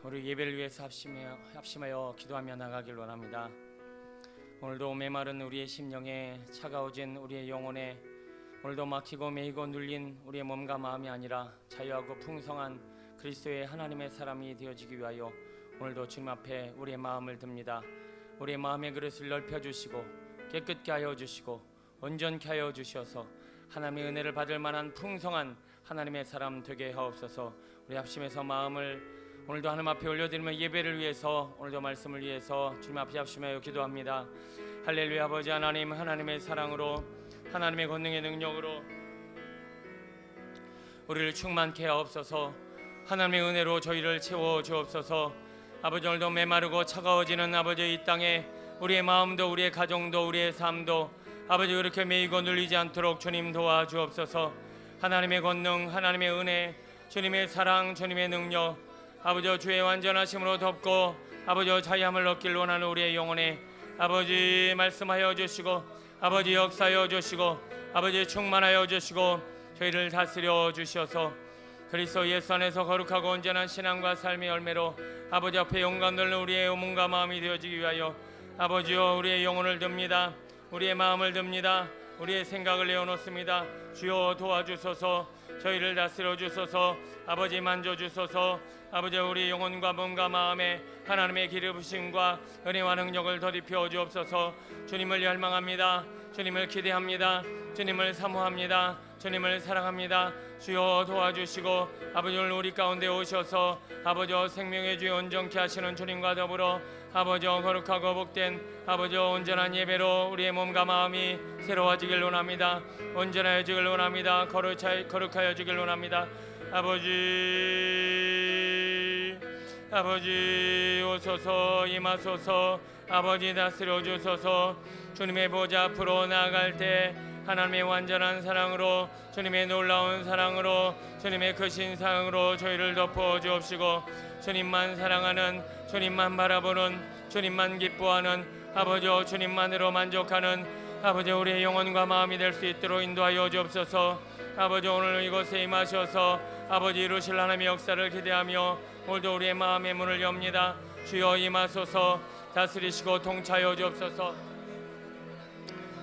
우리 예배를 위해서 합심하여 기도하며 나가길 원합니다. 오늘도 메마른 우리의 심령에, 차가워진 우리의 영혼에, 오늘도 막히고 매이고 눌린 우리의 몸과 마음이 아니라 자유하고 풍성한 그리스도의 하나님의 사람이 되어지기 위하여 오늘도 주님 앞에 우리의 마음을 듭니다. 우리의 마음의 그릇을 넓혀주시고 깨끗게 하여 주시고 온전케 하여 주셔서 하나님의 은혜를 받을 만한 풍성한 하나님의 사람 되게 하옵소서. 우리 합심해서 마음을 오늘도 하나님 앞에 올려드리며 예배를 위해서, 오늘도 말씀을 위해서 주님 앞에 합심하여 기도합니다. 할렐루야. 아버지 하나님, 하나님의 사랑으로, 하나님의 권능의 능력으로 우리를 충만케 하옵소서. 하나님의 은혜로 저희를 채워 주옵소서. 아버지, 오늘도 메마르고 차가워지는 아버지 이 땅에 우리의 마음도 우리의 가정도 우리의 삶도 아버지 그렇게 매이고 눌리지 않도록 주님 도와주옵소서. 하나님의 권능, 하나님의 은혜, 주님의 사랑, 주님의 능력, 아버지 주의 완전하심으로 덮고 아버지 자유함을 얻길 원하는 우리의 영혼에 아버지 말씀하여 주시고 아버지 역사하여 주시고 아버지 충만하여 주시고 저희를 다스려 주셔서 그리스도 예수 안에서 거룩하고 온전한 신앙과 삶의 열매로 아버지 앞에 영광 돌는 우리의 몸과 마음이 되어지기 위하여 아버지여 우리의 영혼을 듭니다. 우리의 마음을 듭니다. 우리의 생각을 내어놓습니다. 주여 도와주소서. 저희를 다스려 주소서. 아버지 만져주소서. 아버지 우리 영혼과 몸과 마음에 하나님의 기름부심과 은혜와 능력을 더입혀 주옵소서. 주님을 열망합니다. 주님을 기대합니다. 주님을 사모합니다. 주님을 사랑합니다. 주여 도와주시고 아버지 오늘 우리 가운데 오셔서 아버지 생명의 주여 온전케 하시는 주님과 더불어 아버지 거룩하고 복된 아버지 온전한 예배로 우리의 몸과 마음이 새로워지길 원합니다. 온전해지길 원합니다. 거룩하여지길 원합니다. 아버지 오소서. 임하소서. 아버지 다스려 주소서. 주님의 보좌 앞으로 나아갈 때 하나님의 완전한 사랑으로, 주님의 놀라운 사랑으로, 주님의 크신 사랑으로 저희를 덮어 주옵시고 주님만 사랑하는, 주님만 바라보는, 주님만 기뻐하는 아버지 주님만으로 만족하는 아버지 우리의 영혼과 마음이 될 수 있도록 인도하여 주옵소서. 아버지 오늘 이곳에 임하셔서 아버지 이루실 하나님의 역사를 기대하며 오늘도 우리의 마음의 문을 엽니다. 주여 임하소서. 다스리시고 통치하여 주옵소서.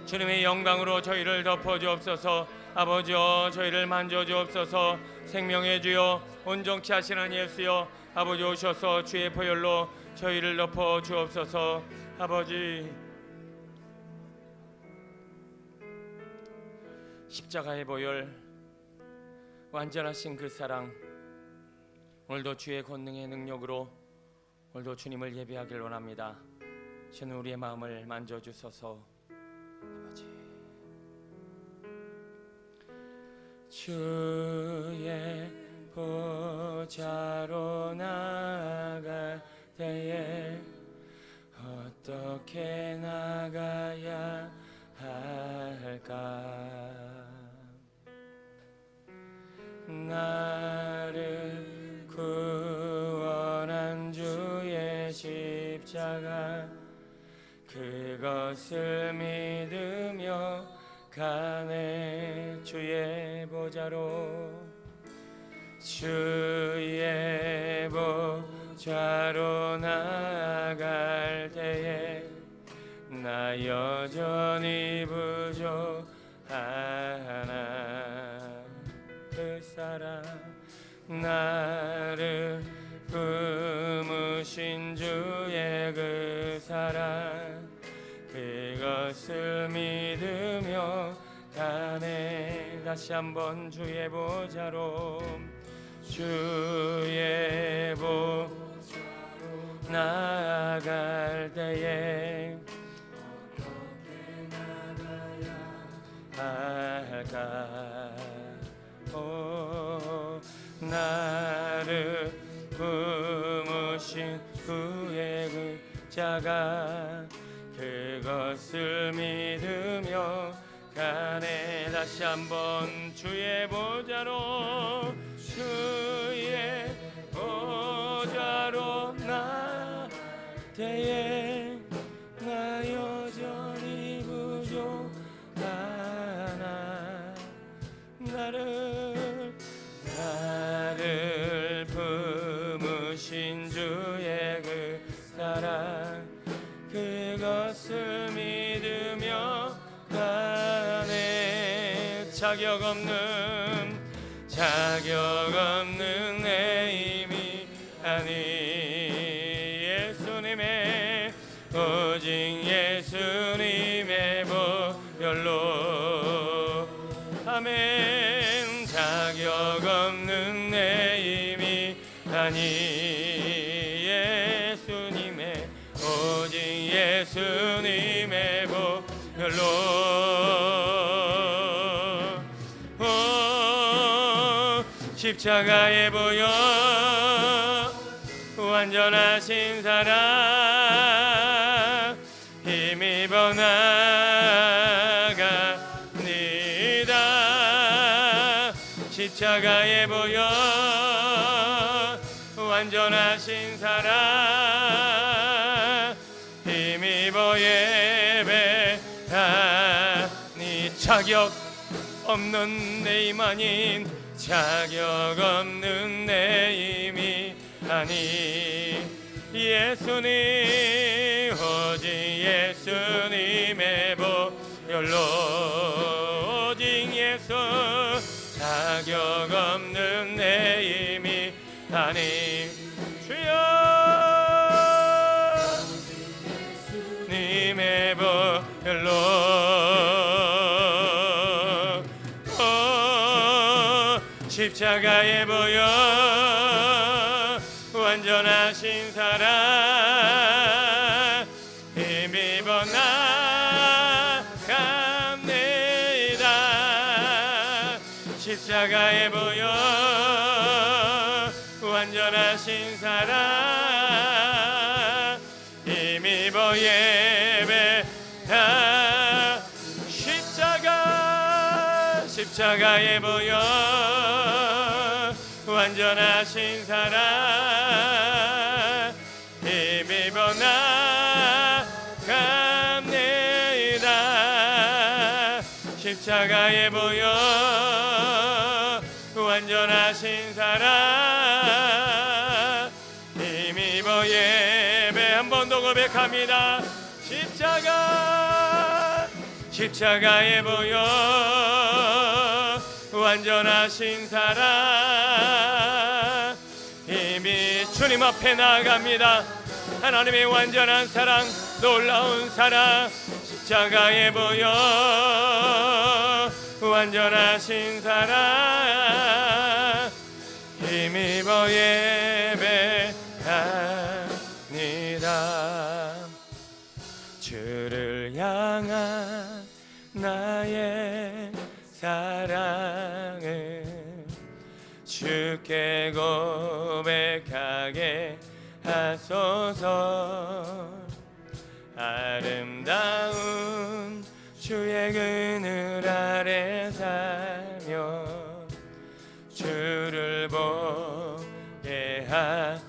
주님의 영광으로 저희를 덮어 주옵소서. 아버지여 저희를 만져 주옵소서. 생명의 주여 온전케 하시는 예수여 아버지 오셔서 주의 보혈로 저희를 덮어 주옵소서. 아버지 십자가의 보혈, 완전하신 그 사랑, 오늘도 주의 권능의 능력으로 오늘도 주님을 예배하길 원합니다. 주는 우리의 마음을 만져주소서. 아버지 주의 보좌로 나아갈 때에 어떻게 나가야 할까? 나를 구원한 주의 십자가 그것을 믿으며 가네. 주의 보좌로, 주의 보좌로 나아갈 때에 나 여전히 부족하나. 그 사랑 나를 품으신 주의 그 사랑 그것을 믿으며 가네. 다시 한번 주의 보좌로, 주의 보좌로 나아갈 때에 어떻게 나가야 할까? 나를 품으신 그의 그 자가 그것을 믿으며 가네. 다시 한번 주의 보좌로, 주의 보좌로 나 때에 나 여전히 부족하나. 나를 품으신 주의 그 사랑 그것을 믿으며 가네. 자격 없는 내 힘이 아니 예수님의 오직 예수님의 보혈로 아멘. 자격 없는 내 힘이 아니 예수님의 오직 예수님의 보혈로 십자가에 보여 완전하신 사랑 힘입어 나갑니다. 십자가에 보여 완전하신 사랑 힘입어 예배하니 자격 없는 내 힘 아닌 자격 없는 내 힘이 아니 예수님 오직 예수님의 보혈로 오직 예수 자격 없는 내 힘이 아니 주여 님의 보혈로 십자가에 보여 완전하신 사랑 힘입어 나갑니다. 십자가에 보여 완전하신 사랑 힘입어 예배하 십자가에 보여 완전하신 사랑 힘입어 나갑니다. 십자가에 보여 완전하신 사랑 힘입어 예배 한 번 더 고백합니다. 십자가에 보여 완전하신 사랑 힘이 주님 앞에 나아갑니다. 하나님의 완전한 사랑 놀라운 사랑 십자가에 보여 완전하신 사랑 힘입어 예배합니다. 주를 향한 나의 사랑을 주께 고백하게 하소서. 아름다운 주의 그늘 아래 살며 주를 보게 하소서.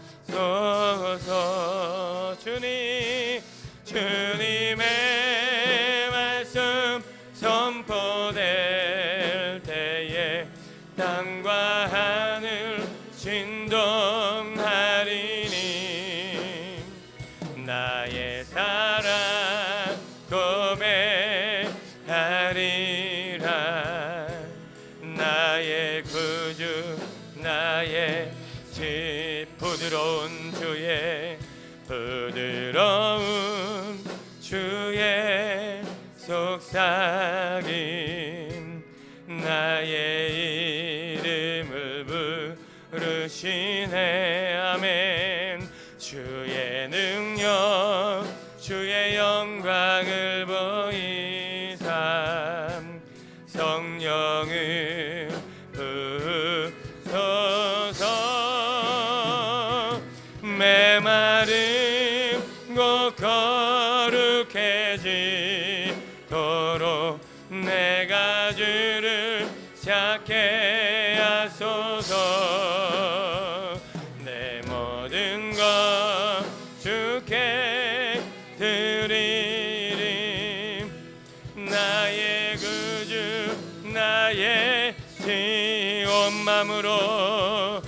주님의 말씀 선포될 때에 땅과 하늘 진동하리니 나의 사랑 고백하리라. 나의 구주 나의 집 부드러운 주의 부드러운 주의 속삭임 나의 이름을 부르시네. 아멘. 주의 능력 주의 영광을 보이삼 성령을 부소서. 메마른 곳 거룩해지도록 내가 주를 찾게 하소서. 내 모든 것 주께 드리리. 나의 구주 나의 지 온 맘으로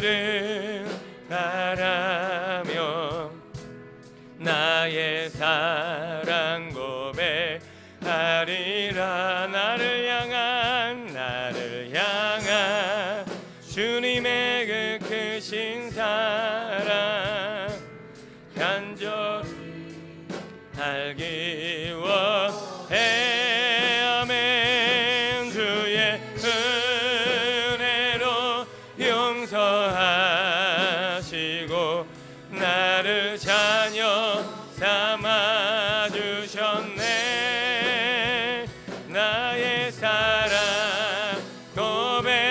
주를 바라며 나의 사랑 고백하리라. 나를 향한 주님의 그 크신 사랑 간절히 알기 원해. 아멘. 주의 은혜로 용서하시고 나를 자녀 삼아주셨네. 나의 사랑 고백하리라.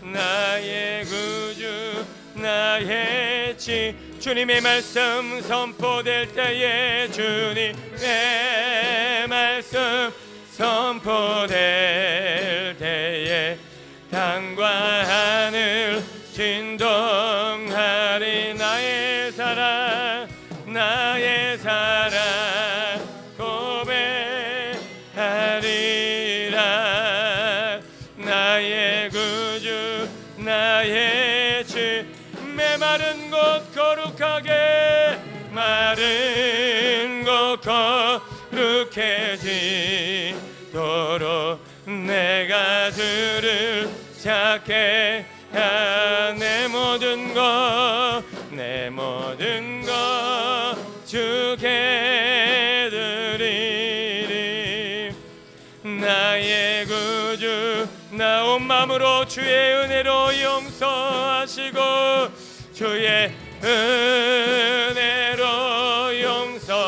나의 구주 나의 치. 주님의 말씀 선포될 때에 주님의 말씀 선포될 때에 땅과 하늘 진동하리. 나의 사랑 고백하리라. 나의 구주 나의 주. 메마른 곳 거룩하게 마른 곳 거룩해지도록 내가 주를 찾게 내 모든 것 주께 드리리. 나의 구주 나 온 마음으로 주의 은혜로 용서하시고 주의 은혜로 용서하시고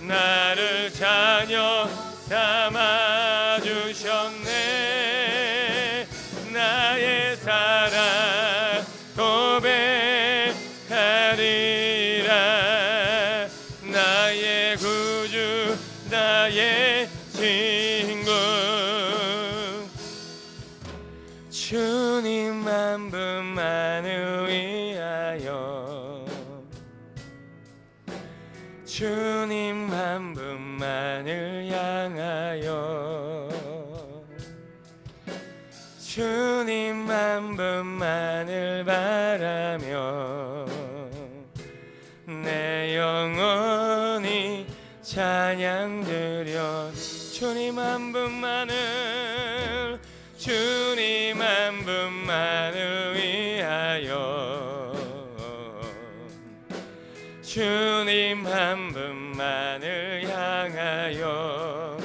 나를 자녀 삼아주셨네. 나의 사랑 고백하리라. 나의 구주 나의 친구. 주님 한 분만을 위하여 주님 한 분만을 향하여 주님 한 분만을 바라며 내 영혼이 찬양 드려. 주님 한 분만을 주님 한 분만을 위하여 주님 한 분만을 향하여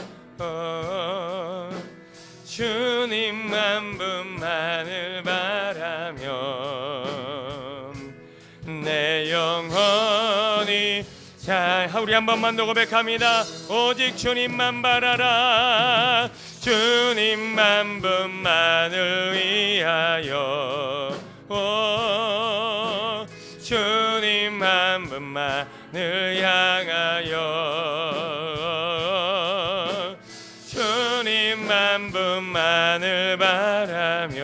주님 한 분만을 바라며 내 영혼이. 자, 우리 한 번만 더 고백합니다. 오직 주님만 바라라. 주님 한 분만을 위하여 주님 한 분만을 향하여 주님 한 분만을 바라며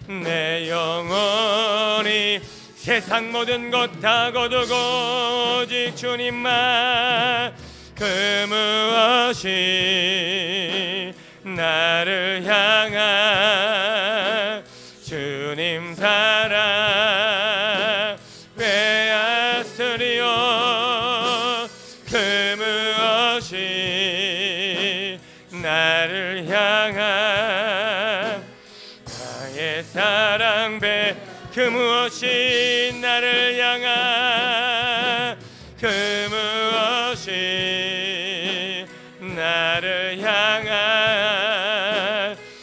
내 영혼이 세상 모든 것 다 거두고 오직 주님만 그 무엇이 나를 향한 주님 사랑 빼앗으리요. 그 무엇이 나를 향한 나의 사랑 그 무엇이 나를 향한 그 무엇이 나를 향한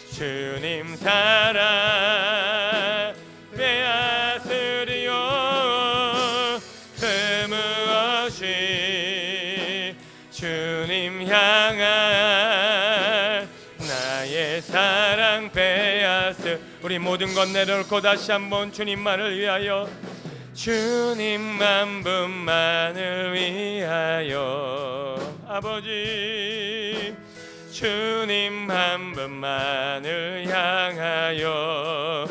주님 사랑 빼앗으리요. 그 무엇이 주님 향한 나의 사랑 빼앗으. 우리 모든 것 내려놓고 다시 한번 주님만을 위하여 주님 한 분만을 위하여 아버지 주님 한 분만을 향하여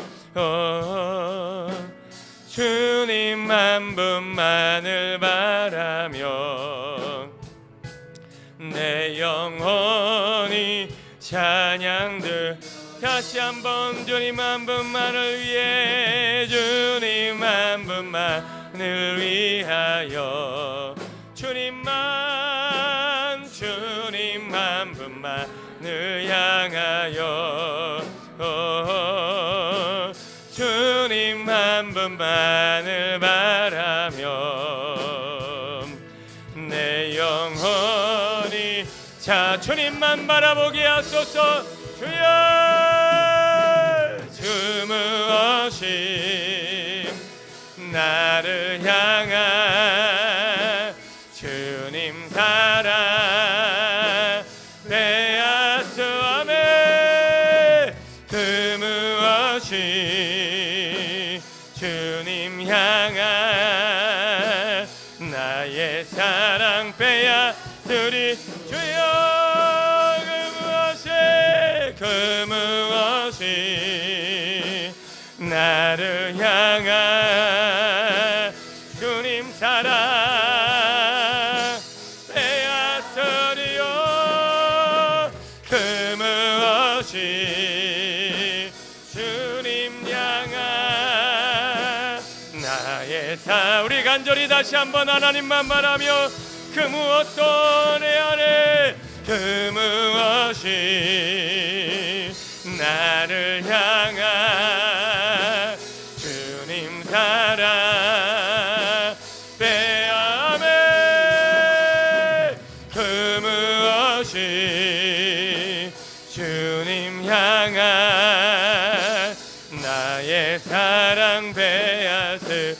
주님 한 분만을 바라며 내 영혼 영원히 찬양들. 다시 한번 주님 한 분만을 위해, 주님 한 분만을 위하여, 주님만, 주님 한 분만을 향하여, 주님 한 분만을 바라며 내 영혼이 자 주님만 바라보게 하소서. 주여 주 무엇이 나를 향한 주님 사랑 빼앗으오매 그 무엇이 주님 향한 나의 사랑 빼앗으리. 주여 그 무엇이 나를 향한 주님 사랑 빼앗으리요. 그 무엇이 주님 향한 나의 우리 간절히 다시 한번 하나님만 말하며 그 무엇도 내 안에 그 무엇이 나를 향한 주님 사랑 빼앗으매 그 무엇이 주님 향한 나의 사랑 빼앗으리요.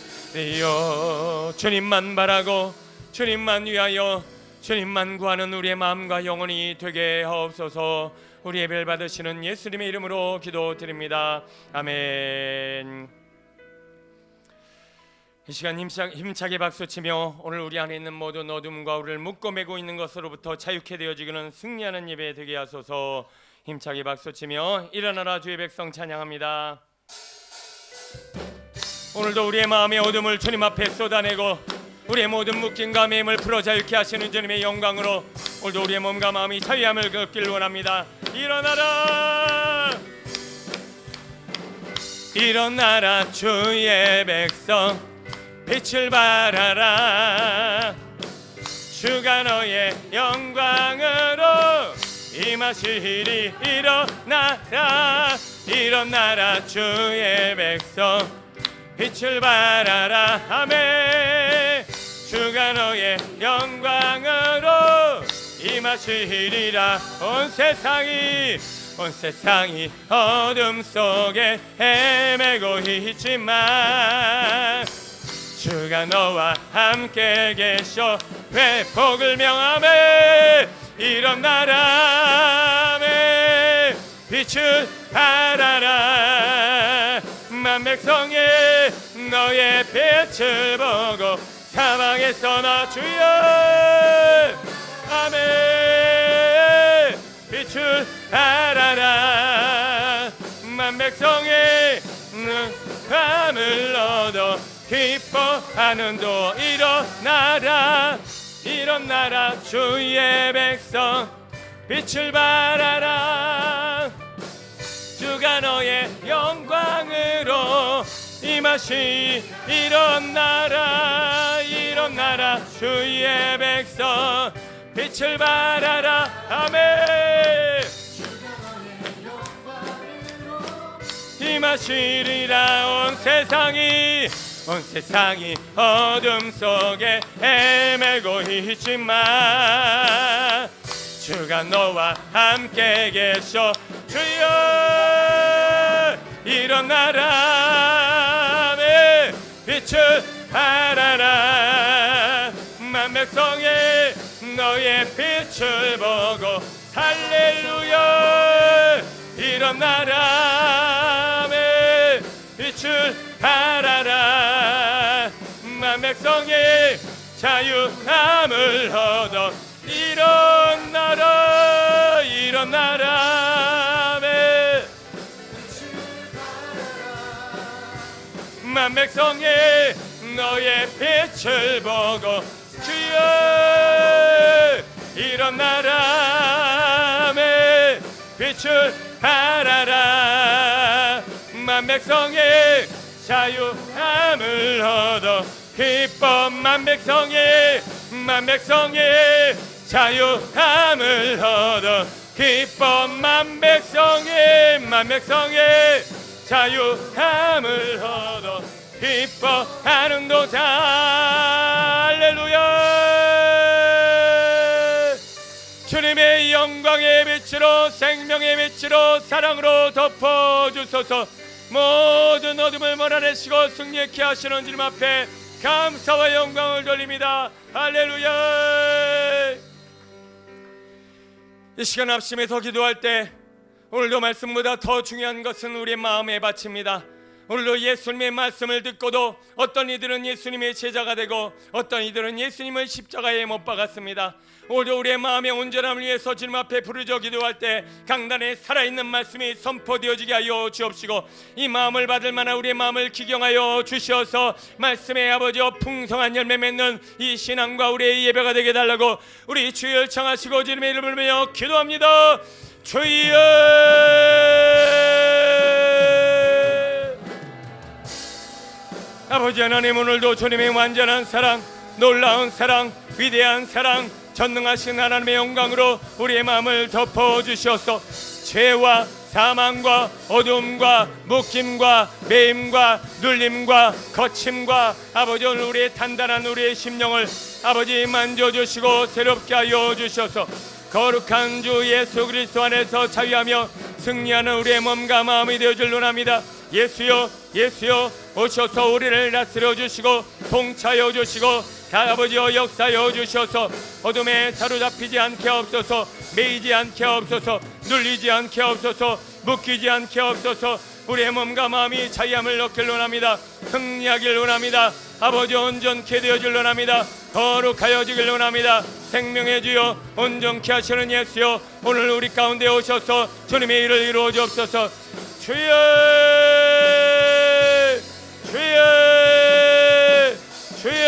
주님만 바라고 주님만 위하여 주님만 구하는 우리의 마음과 영혼이 되게 하옵소서. 우리 예배를 받으시는 예수님의 이름으로 기도드립니다. 아멘. 이 시간 힘차게 박수치며 오늘 우리 안에 있는 모든 어둠과 우리를 묶어매고 있는 것으로부터 자유케 되어지기는 승리하는 예배 되게 하소서. 힘차게 박수치며 일어나라 주의 백성 찬양합니다. 오늘도 우리의 마음의 어둠을 주님 앞에 쏟아내고 우리의 모든 묶임과 매임을 풀어 자유케 하시는 주님의 영광으로 오늘도 우리의 몸과 마음이 자유함을 얻기를 원합니다. 일어나라 일어나라 주의 백성 빛을 발하라. 주가 너의 영광으로 임하시리. 일어나라 일어나라 주의 백성 빛을 발하라. 아멘. 주가 너의 영광으로 임하시리라. 온 세상이 어둠 속에 헤매고 있지만 주가 너와 함께 계셔 회복을 명하매 일어나라. 빛을 발하라. 만백성이 너의 빛을 보고 사방에서 나 주여 아멘. 빛을 발하라. 만백성이 밤을 얻어 기뻐하는도 일어나라 일어나라 주의 백성 빛을 발하라. 주가 너의 영광으로 임하시. 일어나라 일어나라 주의 백성 빛을 발하라. 아멘. 임하시리라. 온 세상이 어둠 속에 헤매고 있지만 주가 너와 함께 계셔. 주여 일어나라. 빛을 발하라. 만백성이 너의 빛을 보고 할렐루야. 일어나라. 빛을 발하라. 만백성이 자유함을 얻어 일어나라 일어나라. 만백성이 너의 빛을 보고 주여 일어나라. 빛을 발하라. 만백성의 자유함을 얻어 기뻐. 만백성의 자유함을 얻어 기뻐. 만백성의 자유함을 얻어 기뻐하는 도다. 할렐루야. 주님의 영광의 빛으로, 생명의 빛으로, 사랑으로 덮어주소서. 모든 어둠을 몰아내시고 승리케 하시는 주님 앞에 감사와 영광을 돌립니다. 할렐루야. 이 시간 합심해서 기도할 때 오늘도 말씀보다 더 중요한 것은 우리의 마음에 바칩니다. 오늘도 예수님의 말씀을 듣고도 어떤 이들은 예수님의 제자가 되고 어떤 이들은 예수님을 십자가에 못 박았습니다. 오늘도 우리의 마음의 온전함을 위해서 주님 앞에 부르짖어 기도할 때 강단에 살아있는 말씀이 선포되어지게 하여 주옵시고, 이 마음을 받을 만한 우리의 마음을 기경하여 주시어서 말씀의 아버지여 풍성한 열매 맺는 이 신앙과 우리의 예배가 되게 해달라고 우리 주여 청하시고 주님의 이름을 부르며 기도합니다. 주여. 아버지 하나님, 오늘도 주님의 완전한 사랑, 놀라운 사랑, 위대한 사랑, 전능하신 하나님의 영광으로 우리의 마음을 덮어주시옵소서. 죄와 사망과 어둠과 묶임과 매임과 눌림과 거침과 아버지 오늘 우리의 단단한 우리의 심령을 아버지 만져주시고 새롭게 하여 주셔서 거룩한 주 예수 그리스도 안에서 자유하며 승리하는 우리의 몸과 마음이 되어줄 원합니다. 예수여, 예수여, 오셔서 우리를 다스려 주시고 통치하여 주시고 아버지여 역사여 주셔서 어둠에 사로잡히지 않게 없어서, 매이지 않게 없어서, 눌리지 않게 없어서, 묶이지 않게 없어서 우리의 몸과 마음이 자유함을 얻길 원합니다. 승리하길 원합니다. 아버지 온전케 되어질 원합니다. 거룩하여 지길 원합니다. 생명의 주여, 온전케 하시는 예수여, 오늘 우리 가운데 오셔서 주님의 일을 이루어 주옵소서. 주여, 주여, 주여,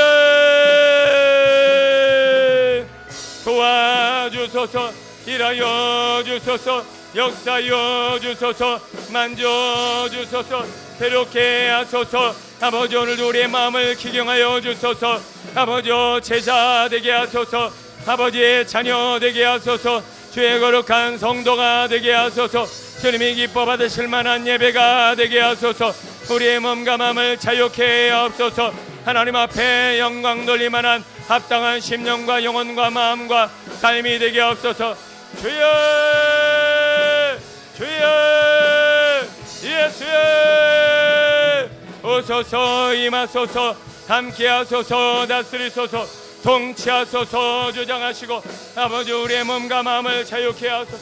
도와주소서. 일하여 주소서. 역사여 주소서. 만져주소서. 새롭게 하소서. 아버지 오늘도 우리의 마음을 기경하여 주소서. 아버지 제자 되게 하소서. 아버지의 자녀 되게 하소서. 주의 거룩한 성도가 되게 하소서. 주님이 기뻐 받으실 만한 예배가 되게 하소서. 우리의 몸과 마음을 자유케 하옵소서. 하나님 앞에 영광 돌릴 만한 합당한 심령과 영혼과 마음과 삶이 되게 하옵소서. 주여, 주여, 예수여, 오소서 임하소서. 함께하소서. 다스리소서. 통치하소서. 주장하시고 아버지 우리의 몸과 마음을 자유케 하소서.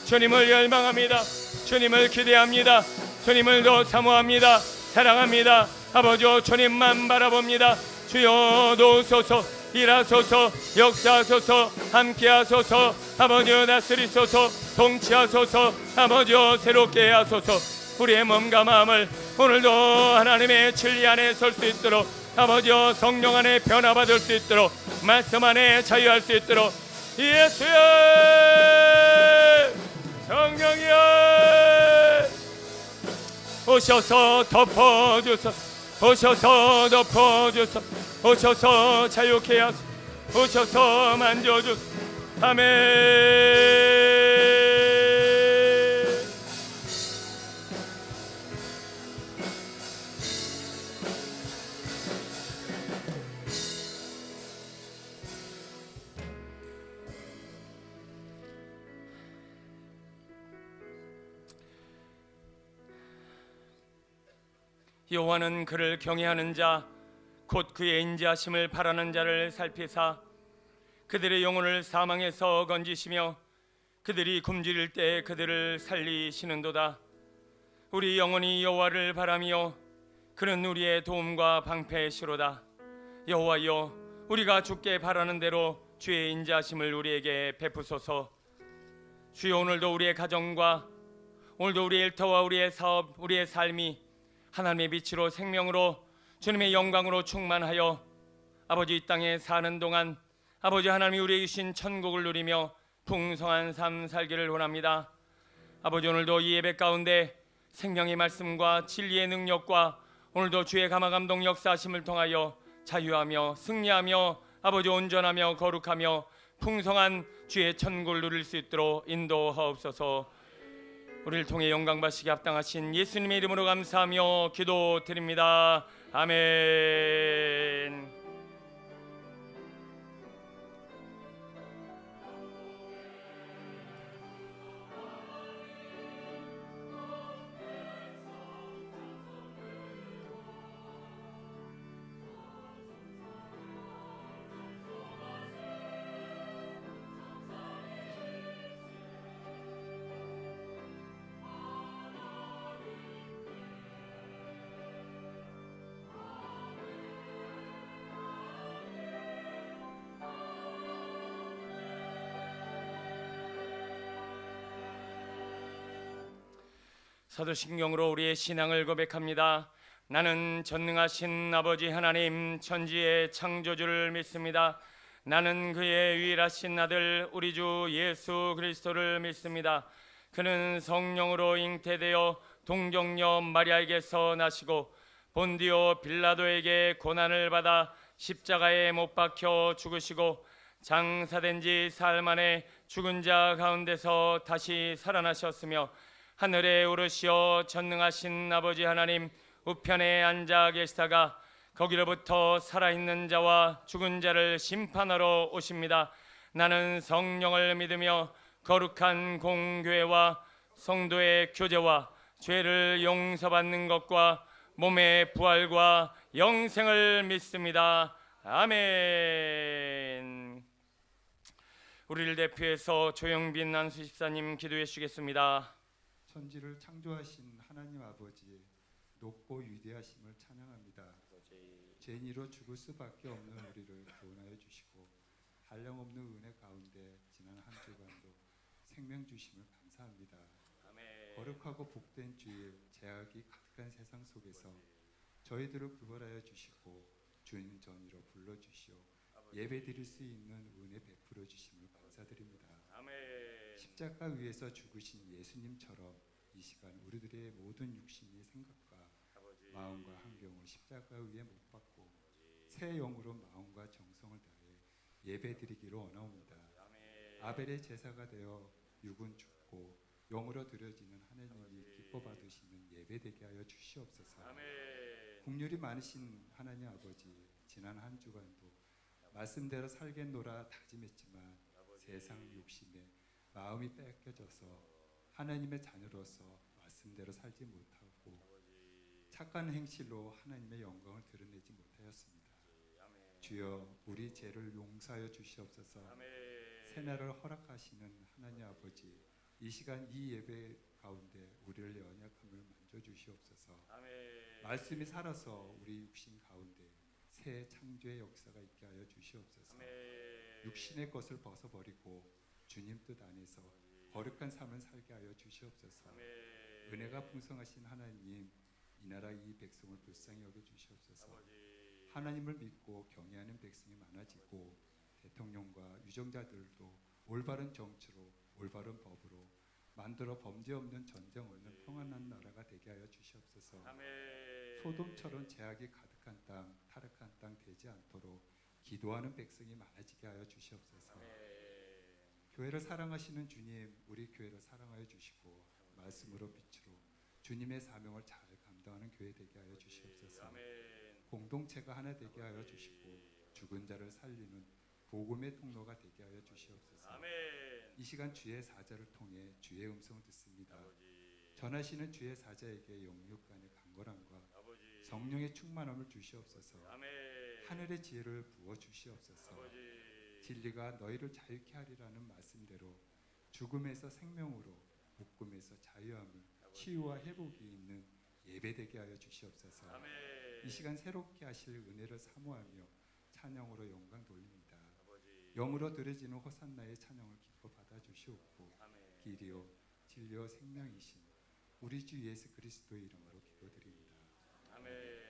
주님을 열망합니다. 주님을 기대합니다. 주님을 더 사모합니다. 사랑합니다. 아버지 주님만 바라봅니다. 주여 도우소서. 일하소서. 역사하소서. 함께하소서. 아버지 다스리소서. 통치하소서. 아버지 새롭게 하소서. 우리의 몸과 마음을 오늘도 하나님의 진리 안에 설 수 있도록, 아버지 성령 안에 변화받을 수 있도록, 말씀 안에 자유할 수 있도록 예수여, 성령이여 오셔서 덮어주소서. 오셔서 덮어주소서. 오셔서 자유케 하소서. 오셔서 만져주소서. 아멘. 여호와는 그를 경외하는 자 곧 그의 인자하심을 바라는 자를 살피사 그들의 영혼을 사망에서 건지시며 그들이 굶주릴 때 그들을 살리시는도다. 우리 영혼이 여호와를 바라며 그는 우리의 도움과 방패시로다. 여호와여, 우리가 주께 바라는 대로 주의 인자하심을 우리에게 베푸소서. 주여, 오늘도 우리의 가정과 오늘도 우리의 일터와 우리의 사업, 우리의 삶이 하나님의 빛으로 생명으로 주님의 영광으로 충만하여 아버지 이 땅에 사는 동안 아버지 하나님이 우리에게 주신 천국을 누리며 풍성한 삶 살기를 원합니다. 아버지, 오늘도 이 예배 가운데 생명의 말씀과 진리의 능력과 오늘도 주의 감화감동 역사하심을 통하여 자유하며 승리하며 아버지 온전하며 거룩하며 풍성한 주의 천국을 누릴 수 있도록 인도하옵소서. 우리를 통해 영광 받으시기 합당하신 예수님의 이름으로 감사하며 기도드립니다. 아멘. 사도신경으로 우리의 신앙을 고백합니다. 나는 전능하신 아버지 하나님 천지의 창조주를 믿습니다. 나는 그의 유일하신 아들 우리 주 예수 그리스도를 믿습니다. 그는 성령으로 잉태되어 동정녀 마리아에게서 나시고 본디오 빌라도에게 고난을 받아 십자가에 못 박혀 죽으시고 장사된 지 사흘 만에 죽은 자 가운데서 다시 살아나셨으며 하늘에 오르시어 전능하신 아버지 하나님 우편에 앉아 계시다가 거기로부터 살아있는 자와 죽은 자를 심판하러 오십니다. 나는 성령을 믿으며 거룩한 공교회와 성도의 교제와 죄를 용서받는 것과 몸의 부활과 영생을 믿습니다. 아멘. 우리를 대표해서 조영빈 안수집사님 기도해 주시겠습니다. 천지를 창조하신 하나님 아버지 높고 위대하심을 찬양합니다. 죄인으로 죽을 수밖에 없는 우리를 구원하여 주시고 한량없는 은혜 가운데 지난 한 주간도 생명 주심을 감사합니다. 아멘. 거룩하고 복된 주일 죄악이 가득한 세상 속에서 저희들을 구원하여 주시고 주님 전위로 불러주시오 예배 드릴 수 있는 은혜 베풀어 주심을 감사드립니다. 아멘. 십자가 위에서 죽으신 예수님처럼 이 시간 우리들의 모든 육신의 생각과 마음과 환경을 십자가 위에 못 박고 새 영으로 마음과 정성을 다해 예배드리기를 원하옵니다. 아벨의 제사가 되어 육은 죽고 영으로 드려지는 하나님이 기뻐 받으시는 예배되게 하여 주시옵소서. 국률이 많으신 하나님 아버지 지난 한 주간도 말씀대로 살겠노라 다짐했지만 세상 욕심에 마음이 뺏겨져서 하나님의 자녀로서 말씀대로 살지 못하고 착한 행실로 하나님의 영광을 드러내지 못하였습니다. 주여 우리 죄를 용서하여 주시옵소서. 새날을 허락하시는 하나님 아버지 이 시간 이 예배 가운데 우리를 연약함을 만져주시옵소서. 말씀이 살아서 우리 육신 가운데 새 창조의 역사가 있게 하여 주시옵소서. 육신의 것을 벗어버리고 주님 뜻 안에서 거룩한 삶을 살게 하여 주시옵소서. 은혜가 풍성하신 하나님 이 나라 이 백성을 불쌍히 여겨 주시옵소서. 하나님을 믿고 경외하는 백성이 많아지고 대통령과 유정자들도 올바른 정치로 올바른 법으로 만들어 범죄 없는 전쟁 없는 평안한 나라가 되게 하여 주시옵소서. 소돔처럼 죄악이 가득한 땅 타락한 땅 되지 않도록 기도하는 백성이 많아지게 하여 주시옵소서. 교회를 사랑하시는 주님 우리 교회를 사랑하여 주시고 말씀으로 빛으로 주님의 사명을 잘 감당하는 교회 되게 하여 주시옵소서. 공동체가 하나 되게 하여 주시고 죽은 자를 살리는 복음의 통로가 되게 하여 주시옵소서. 이 시간 주의 사자를 통해 주의 음성을 듣습니다. 전하시는 주의 사자에게 영육 간의 강건함과 성령의 충만함을 주시옵소서. 하늘의 지혜를 부어 주시옵소서. 진리가 너희를 자유케 하리라는 말씀대로 죽음에서 생명으로 묶음에서 자유함을 치유와 회복이 있는 예배되게 하여 주시옵소서. 이 시간 새롭게 하실 은혜를 사모하며 찬양으로 영광 돌립니다. 영으로 드려지는 호산나의 찬양을 기뻐 받아 주시옵고 길이요 진리요 생명이신 우리 주 예수 그리스도의 이름으로 기도드립니다. 아멘.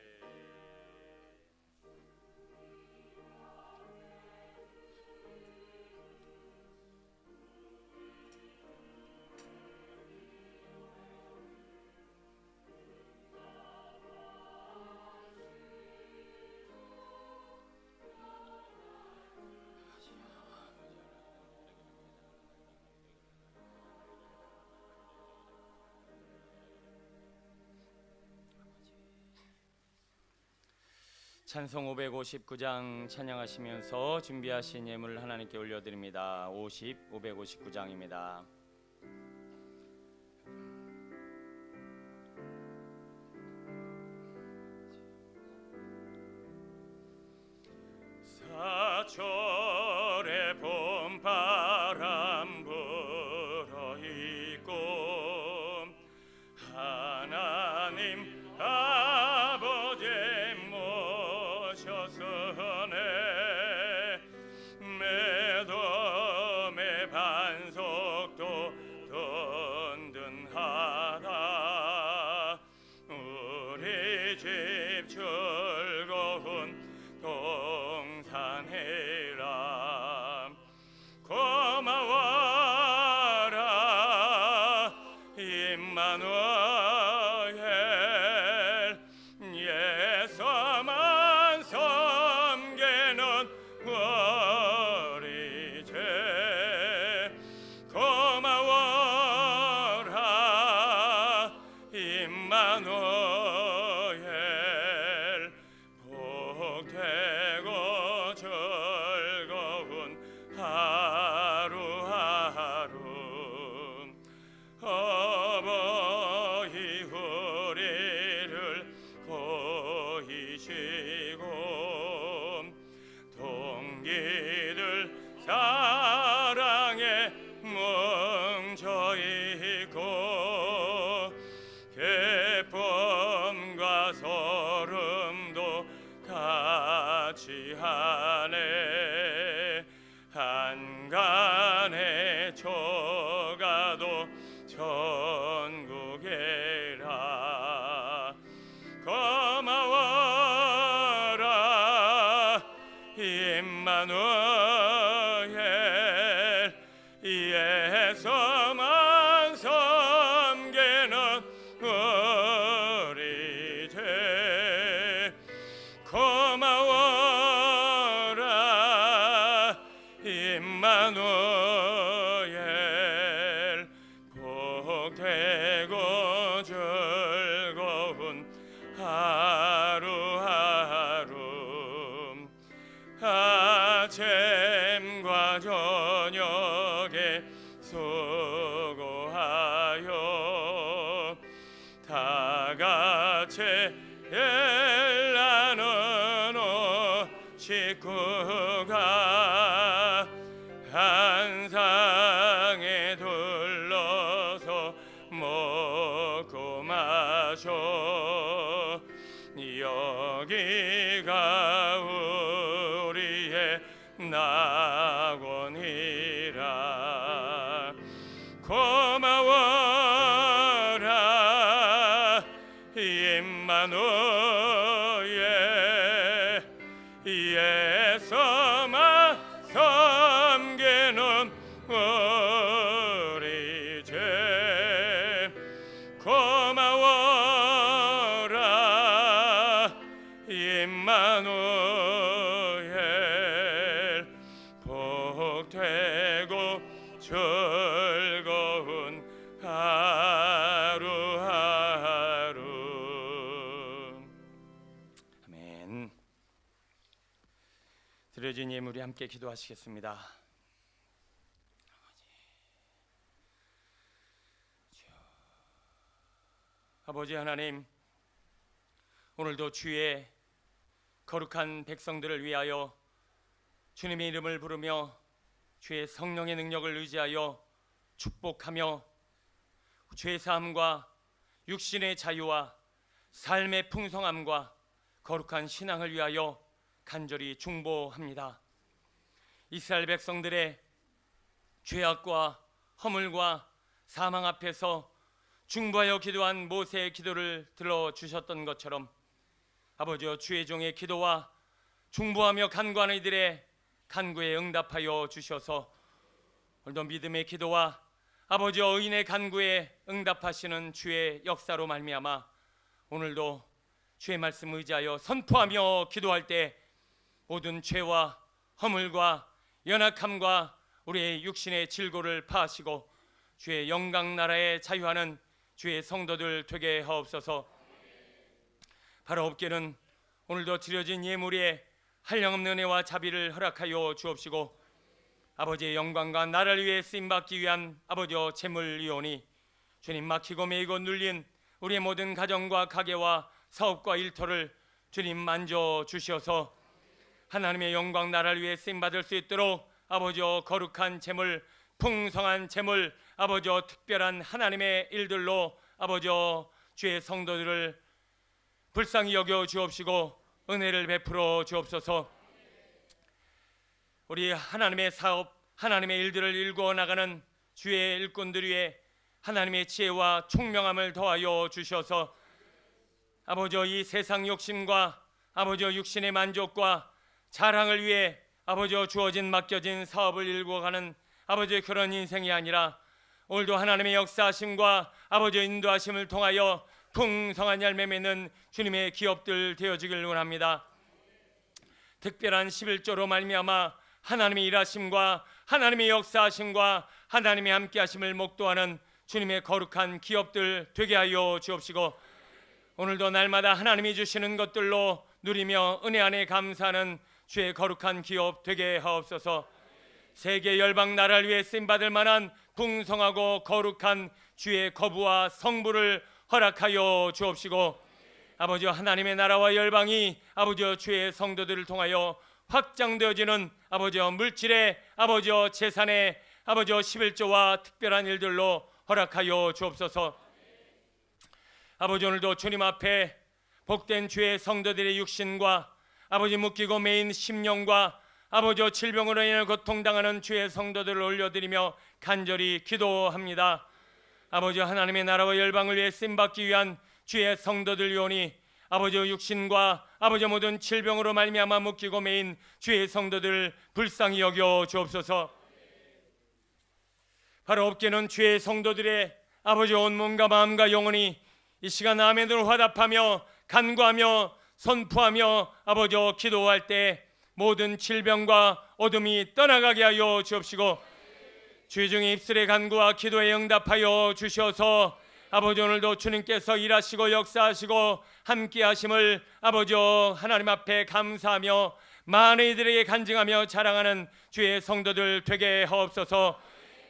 찬송 559장 찬양하시면서 준비하신 예물을 하나님께 올려드립니다. 559장입니다. 사철의 봄바람 불어 있고 하나님 아버지 모셔서네 매dom의 반석도 든든하다. 우리 집 즐거운 동산해라. 고마워라 임마누엘. 예수만 섬기는 우리 죄. 고마워라 임마누엘. 복되고 즐거운 하루하루. 어버이 우리를 보이시고 동기들 사랑에 뭉쳐있고 기쁨과 소름도 같이 하네. 한간의 초가도 천국이라. 고마워라 임마누엘. 예수만 섬기는 우리 죄. 고마워라 임마누엘. 복되고 즐거운 하루하루. 아침과 저녁에 수고하여 다같이 일하는 오 식구가 한 상에 둘러서 먹고 마셔. 여기가 우리의 낙원이라. 고마워라 임마누엘. 예수만 섬기는 우리 죄. 고마워라 임마누엘. 복되고 즐거운 하루하루. 아멘. 드려진 예물이 함께 기도하시겠습니다. 아버지 하나님, 오늘도 주의 거룩한 백성들을 위하여 주님의 이름을 부르며 주의 성령의 능력을 의지하여 축복하며 주의 삶과 육신의 자유와 삶의 풍성함과 거룩한 신앙을 위하여 간절히 중보합니다. 이스라엘 백성들의 죄악과 허물과 사망 앞에서 중보하여 기도한 모세의 기도를 들어주셨던 것처럼 아버지여 주의 종의 기도와 중보하며 간구하는 이들의 간구에 응답하여 주셔서 오늘도 믿음의 기도와 아버지여 의인의 간구에 응답하시는 주의 역사로 말미암아 오늘도 주의 말씀 의지하여 선포하며 기도할 때 모든 죄와 허물과 연약함과 우리의 육신의 질고를 파하시고 주의 영광 나라에 자유하는 주의 성도들 되게 하옵소서. 바로 없기는 오늘도 드려진 예물에 한량없는 은혜와 자비를 허락하여 주옵시고 아버지의 영광과 나라를 위해 쓰임받기 위한 아버지의 재물이오니 주님 막히고 매이고 눌린 우리의 모든 가정과 가게와 사업과 일터를 주님 만져주시어서 하나님의 영광 나라를 위해 쓰임받을 수 있도록 아버지의 거룩한 재물, 풍성한 재물, 아버지의 특별한 하나님의 일들로 아버지의 주의 성도들을 불쌍히 여겨 주옵시고 은혜를 베풀어 주옵소서. 우리 하나님의 사업, 하나님의 일들을 일구어 나가는 주의 일꾼들 위해 하나님의 지혜와 총명함을 더하여 주셔서 아버지의 이 세상 욕심과 아버지의 육신의 만족과 자랑을 위해 아버지의 주어진 맡겨진 사업을 일구어가는 아버지의 그런 인생이 아니라 오늘도 하나님의 역사하심과 아버지의 인도하심을 통하여 풍성한 열매 맺는 주님의 기업들 되어지길 원합니다. 특별한 11조로 말미암아 하나님의 일하심과 하나님의 역사하심과 하나님의 함께하심을 목도하는 주님의 거룩한 기업들 되게 하여 주옵시고 오늘도 날마다 하나님이 주시는 것들로 누리며 은혜 안에 감사하는 주의 거룩한 기업 되게 하옵소서. 세계 열방 나라를 위해 쓰임받을 만한 풍성하고 거룩한 주의 거부와 성부를 허락하여 주옵시고 아버지 하나님의 나라와 열방이 아버지 주의 성도들을 통하여 확장되어지는 아버지 물질의 아버지 재산의 아버지 11조와 특별한 일들로 허락하여 주옵소서. 아버지 오늘도 주님 앞에 복된 주의 성도들의 육신과 아버지 묶이고 매인 심령과 아버지 질병으로 인해 고통당하는 주의 성도들을 올려드리며 간절히 기도합니다. 아버지 하나님의 나라와 열방을 위해 쓰임받기 위한 주의 성도들 요원이 아버지 육신과 아버지 모든 질병으로 말미암아 묶이고 매인 주의 성도들을 불쌍히 여겨 주옵소서. 바로 없게는 주의 성도들의 아버지 온몸과 마음과 영혼이 이 시간 아멘으로 화답하며 간구하며 선포하며 아버지 기도할 때 모든 질병과 어둠이 떠나가게 하여 주옵시고 주중의 입술의 간구와 기도에 응답하여 주셔서 아버지 오늘도 주님께서 일하시고 역사하시고 함께 하심을 아버지 하나님 앞에 감사하며 많은 이들에게 간증하며 자랑하는 주의 성도들 되게 하옵소서.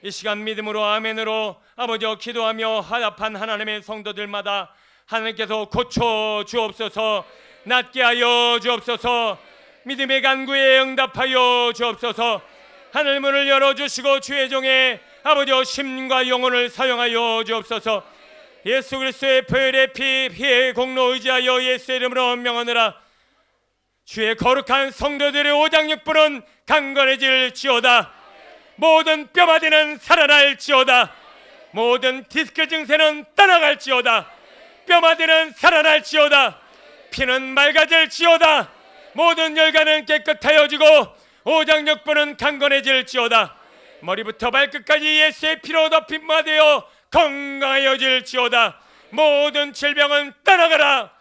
이 시간 믿음으로 아멘으로 아버지 기도하며 화답한 하나님의 성도들마다 하나님께서 고쳐 주옵소서. 낫게 하여 주옵소서. 믿음의 간구에 응답하여 주옵소서. 하늘 문을 열어주시고 주의 종의 아버지 심과 영혼을 사용하여 주옵소서. 예수 그리스도의 보혈의 피의 공로 의지하여 예수의 이름으로 명하노라. 주의 거룩한 성도들의 오장육부는 강건해질지어다. 모든 뼈마디는 살아날지어다. 모든 디스크 증세는 떠나갈지어다. 뼈마디는 살아날지어다. 피는 맑아질지어다. 모든 혈관은 깨끗하여지고 오장육부는 강건해질지어다. 머리부터 발끝까지 예수의 피로 덮인 바 되어 건강하여질지어다. 모든 질병은 떠나가라.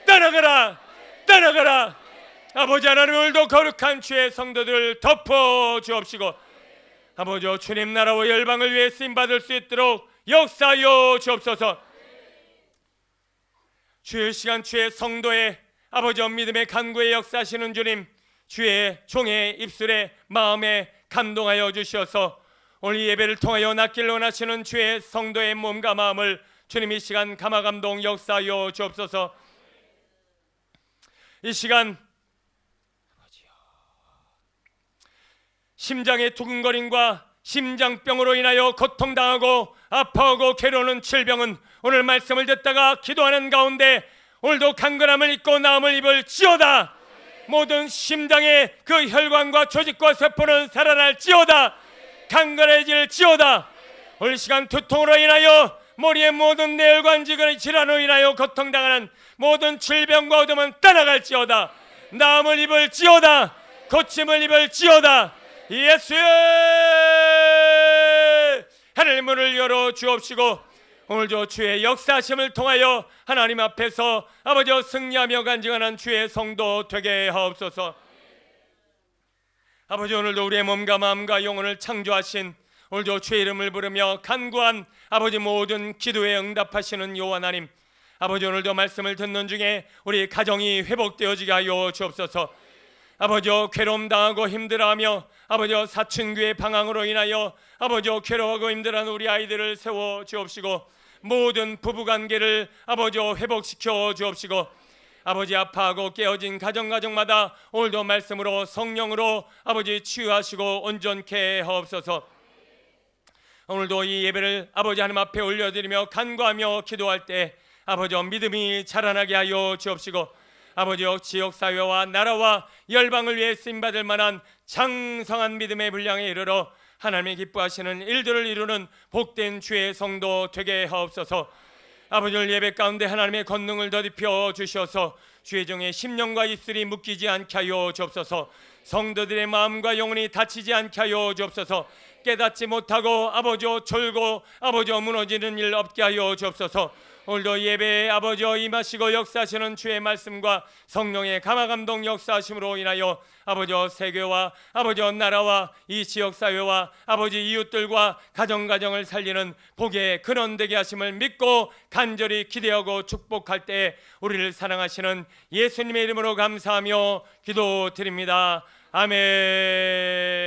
떠나가라. 떠나가라. 아버지 하나님 오늘도 거룩한 주의 성도들을 덮어 주옵시고 아버지 주님 나라와 열방을 위해 쓰임받을 수 있도록 역사하여 주옵소서. 주의 시간 주의 성도의 아버지 믿음의 간구에 역사하시는 주님, 주의 종의 입술에 마음에 감동하여 주시어서 오늘 예배를 통하여 낫길 원하시는 주의 성도의 몸과 마음을 주님 이 시간 감화감동 역사하여 주옵소서. 이 시간 심장의 두근거림과 심장병으로 인하여 고통당하고 아파하고 괴로우는 질병은 오늘 말씀을 듣다가 기도하는 가운데 오늘도 강건함을 입고 나음을 입을지어다. 모든 심장의 그 혈관과 조직과 세포는 살아날지어다. 강건해질지어다. 오늘 시간 두통으로 인하여 머리의 모든 뇌혈관 질환으로 인하여 고통당하는 모든 질병과 어둠은 떠나갈지어다. 나음을 입을지어다. 고침을 입을지어다. 예수의 하늘 문을 열어 주옵시고 오늘도 주의 역사하심을 통하여 하나님 앞에서 아버지 승리하며 간증하는 주의 성도 되게 하옵소서. 아버지 오늘도 우리의 몸과 마음과 영혼을 창조하신 오늘도 주의 이름을 부르며 간구한 아버지 모든 기도에 응답하시는 여호와 하나님, 아버지 오늘도 말씀을 듣는 중에 우리 가정이 회복되어지게 하여 주옵소서. 아버지 괴로움 당하고 힘들어하며 아버지 사춘기의 방황으로 인하여 아버지 괴로워하고 힘들어하는 우리 아이들을 세워 주옵시고 모든 부부관계를 아버지 회복시켜 주옵시고 아버지 아파하고 깨어진 가정마다 오늘도 말씀으로 성령으로 아버지 치유하시고 온전케 하옵소서. 오늘도 이 예배를 아버지 하나님 앞에 올려드리며 간구하며 기도할 때 아버지 믿음이 자라나게 하여 주옵시고 아버지 지역사회와 나라와 열방을 위해 쓰임받을 만한 장성한 믿음의 분량에 이르러 하나님이 기뻐하시는 일들을 이루는 복된 주의 성도 되게 하옵소서. 아버지 오늘 예배 가운데 하나님의 권능을 더입혀 주셔서 주의 종의 심령과 입술이 묶이지 않게 하여 주옵소서. 성도들의 마음과 영혼이 다치지 않게 하여 주옵소서. 깨닫지 못하고 아버지 졸고 아버지 무너지는 일 없게 하여 주옵소서. 오늘도 예배에 아버지 임하시고 역사하시는 주의 말씀과 성령의 감화감동 역사하심으로 인하여 아버지 세계와 아버지 나라와 이 지역사회와 아버지 이웃들과 가정을 살리는 복의 근원 되게 하심을 믿고 간절히 기대하고 축복할 때 우리를 사랑하시는 예수님의 이름으로 감사하며 기도드립니다. 아멘.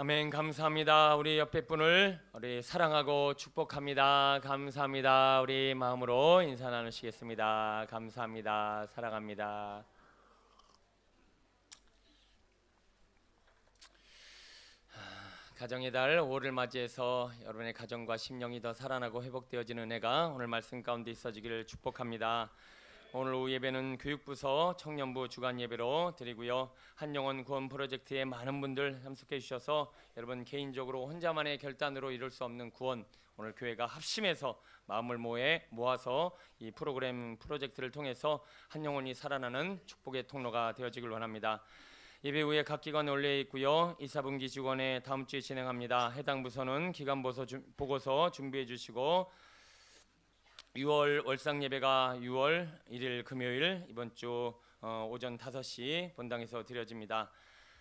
아멘. 감사합니다. 우리 옆에 분을 우리 사랑하고 축복합니다. 감사합니다. 우리 마음으로 인사 나누시겠습니다. 감사합니다. 사랑합니다. 가정의 달 5월을 맞이해서 여러분의 가정과 심령이 더 살아나고 회복되어지는 은혜가 오늘 말씀 가운데 있어지기를 축복합니다. 오늘 오후 예배는 교육부서 청년부 주간 예배로 드리고요. 한영혼 구원 프로젝트에 많은 분들 참석해 주셔서 여러분 개인적으로 혼자만의 결단으로 이룰 수 없는 구원, 오늘 교회가 합심해서 마음을 모아서 이 프로젝트를 통해서 한영혼이 살아나는 축복의 통로가 되어지길 원합니다. 예배 후에 각 기관 올려 있고요. 2, 4분기 주간에 다음 주에 진행합니다. 해당 부서는 기간 보고서 준비해 주시고 6월 월상 예배가 6월 1일 금요일 이번 주 오전 5시 본당에서 드려집니다.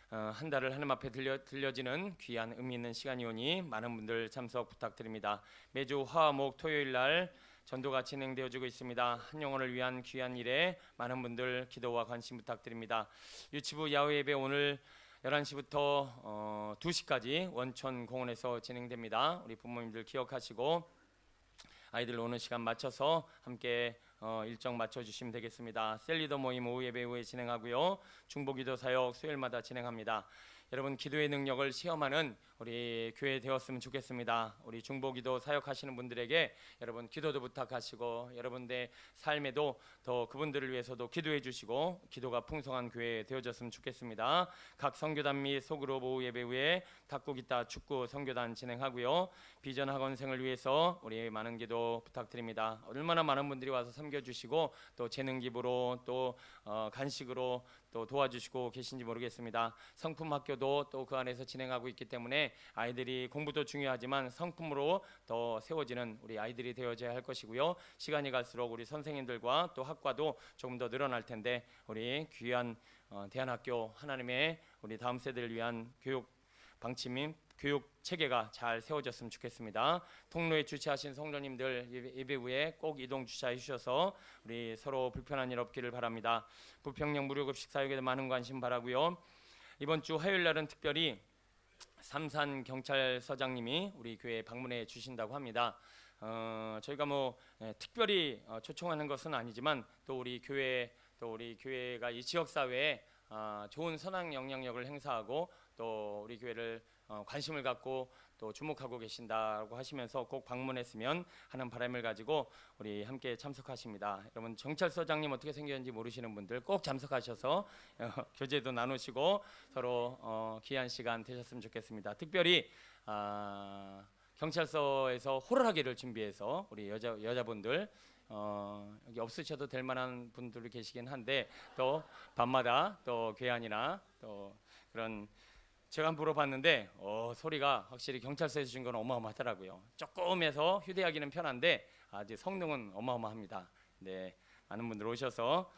한 달을 하나님 앞에 들려지는 귀한 의미 있는 시간이오니 많은 분들 참석 부탁드립니다. 매주 화, 목, 토요일 날 전도가 진행되어지고 있습니다. 한 영혼을 위한 귀한 일에 많은 분들 기도와 관심 부탁드립니다. 유치부 야외 예배 오늘 11시부터 2시까지 원천 공원에서 진행됩니다. 우리 부모님들 기억하시고 아이들 오는 시간 맞춰서 함께 일정 맞춰주시면 되겠습니다. 셀리더 모임 오후 예배 후에 진행하고요. 중보기도 사역 수요일마다 진행합니다. 여러분 기도의 능력을 시험하는 우리 교회 되었으면 좋겠습니다. 우리 중보기도 사역하시는 분들에게 여러분 기도도 부탁하시고 여러분들의 삶에도 더 그분들을 위해서도 기도해 주시고 기도가 풍성한 교회 되어졌으면 좋겠습니다. 각 선교단 및 소그룹 오후 예배 후에 탁구 기타 축구 선교단 진행하고요. 비전 학원생을 위해서 우리 많은 기도 부탁드립니다. 얼마나 많은 분들이 와서 섬겨주시고 또 재능 기부로 또 간식으로 또 도와주시고 계신지 모르겠습니다. 성품 학교도 또 그 안에서 진행하고 있기 때문에 아이들이 공부도 중요하지만 성품으로 더 세워지는 우리 아이들이 되어져야 할 것이고요. 시간이 갈수록 우리 선생님들과 또 학과도 조금 더 늘어날 텐데 우리 귀한 대안학교 하나님의 우리 다음 세대를 위한 교육 방침인 교육 체계가 잘 세워졌으면 좋겠습니다. 통로에 주차하신 성도님들 예배 후에 꼭 이동 주차해 주셔서 우리 서로 불편한 일 없기를 바랍니다. 부평역 무료급식 사역에 많은 관심 바라고요. 이번 주 화요일 날은 특별히 삼산 경찰서장님이 우리 교회에 방문해 주신다고 합니다. 저희가 특별히 초청하는 것은 아니지만 또 우리 교회가 이 지역 사회에 좋은 선한 영향력을 행사하고 또 우리 교회를 관심을 갖고 또 주목하고 계신다고 하시면서 꼭 방문했으면 하는 바람을 가지고 우리 함께 참석하십니다. 여러분 경찰서장님 어떻게 생겼는지 모르시는 분들 꼭 참석하셔서 교제도 나누시고 서로 귀한 시간 되셨으면 좋겠습니다. 특별히 경찰서에서 호루라기를 준비해서 우리 여자분들 여기 없으셔도 될 만한 분들이 계시긴 한데 또 밤마다 또 괴한이나 또 그런 제가 한번 물어봤는데 소리가 확실히 경찰서에서 준 건 어마어마하더라고요. 조금 해서 휴대하기는 편한데 아주 성능은 어마어마합니다. 네, 많은 분들 오셔서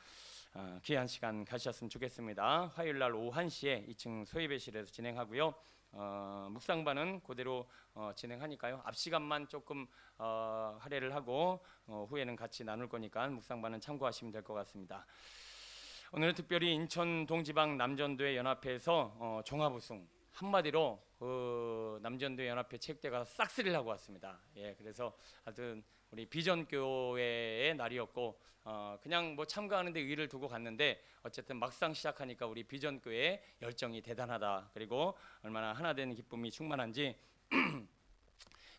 귀한 시간 가셨으면 좋겠습니다. 화요일 날 오후 1시에 2층 소예배실에서 진행하고요. 묵상반은 그대로 진행하니까요. 앞 시간만 조금 할애를 하고 후에는 같이 나눌 거니까 묵상반은 참고하시면 될 것 같습니다. 오늘은 특별히 인천 동지방 남전도회 연합회에서 종합 우승, 한마디로 그 남전도회 연합회 체육대회가 싹쓸이를 하고 왔습니다. 예, 그래서 하여튼 우리 비전 교회의 날이었고 그냥 뭐 참가하는데 의의를 두고 갔는데 어쨌든 막상 시작하니까 우리 비전 교회의 열정이 대단하다. 그리고 얼마나 하나 되는 기쁨이 충만한지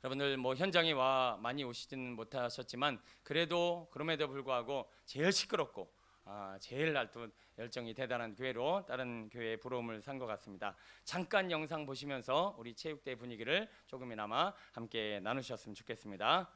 여러분들 뭐 현장에 와 많이 오시지는 못하셨지만 그래도 그럼에도 불구하고 제일 시끄럽고 제일 날쌘 열정이 대단한 교회로 다른 교회의 부러움을 산 것 같습니다. 잠깐 영상 보시면서 우리 체육대 분위기를 조금이나마 함께 나누셨으면 좋겠습니다.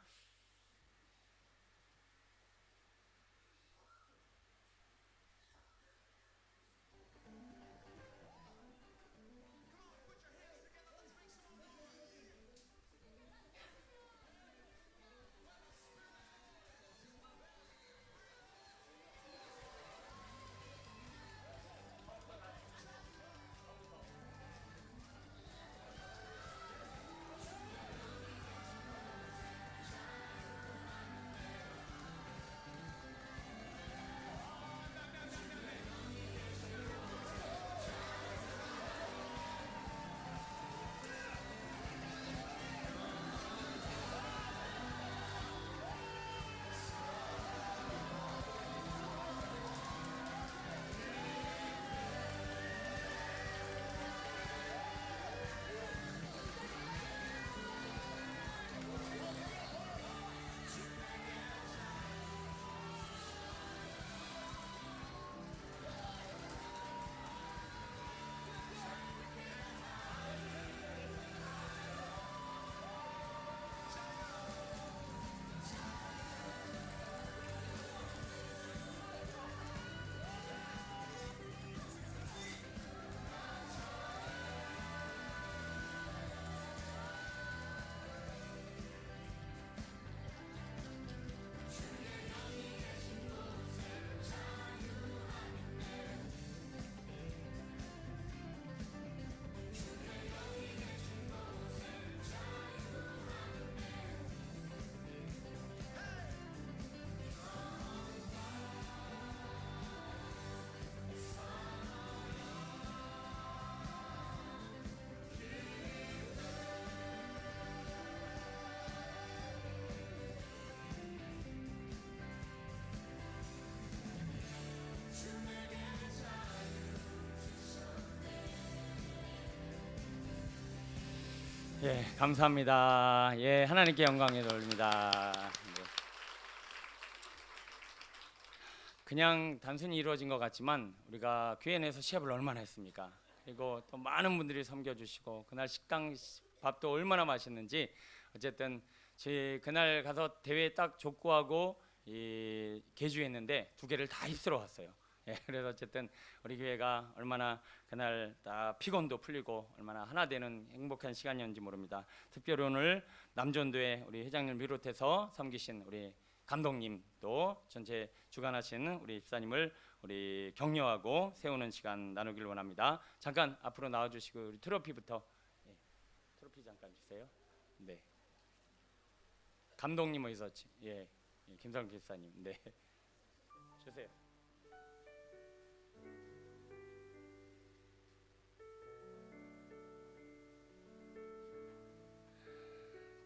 예, 감사합니다. 예, 하나님께 영광에 돌립니다. 네. 그냥 단순히 이루어진 것 같지만 우리가 교회 내에서 시합을 얼마나 했습니까? 그리고 또 많은 분들이 섬겨주시고 그날 식당 밥도 얼마나 맛있는지 어쨌든 제 그날 가서 대회 딱 족구하고 개주했는데 두 개를 다 휩쓸어 왔어요. 예, 그래서 어쨌든 우리 교회가 얼마나 그날 다 피곤도 풀리고 얼마나 하나 되는 행복한 시간이었는지 모릅니다. 특별히 오늘 남전도회 우리 회장님 비롯해서 섬기신 우리 감독님도 전체 주관하신 우리 집사님을 우리 격려하고 세우는 시간 나누길 원합니다. 잠깐 앞으로 나와주시고 우리 트로피부터 트로피 잠깐 주세요. 네, 감독님 어디서 김성 집사님 네 주세요.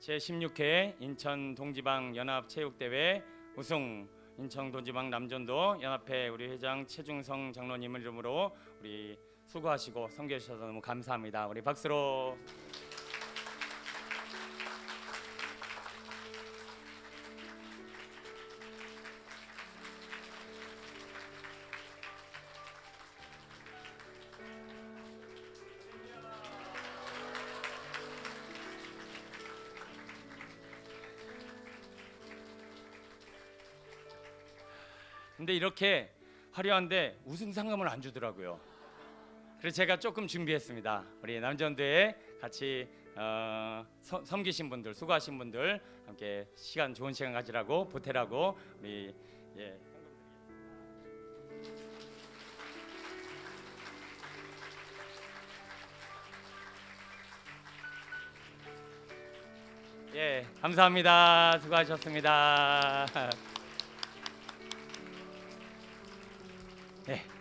제16회 인천 동지방 연합체육대회 우승 인천 동지방 남전도 연합회 우리 회장 최중성 장로님을 이름으로 우리 수고하시고 섬겨주셔서 너무 감사합니다. 우리 박수로. 근데 이렇게 화려한데 우승 상금을 안 주더라고요. 그래서 제가 조금 준비했습니다. 우리 남전도에 같이 섬기신 분들, 수고하신 분들 함께 좋은 시간 가지라고 보태라고 우리 감사합니다. 수고하셨습니다.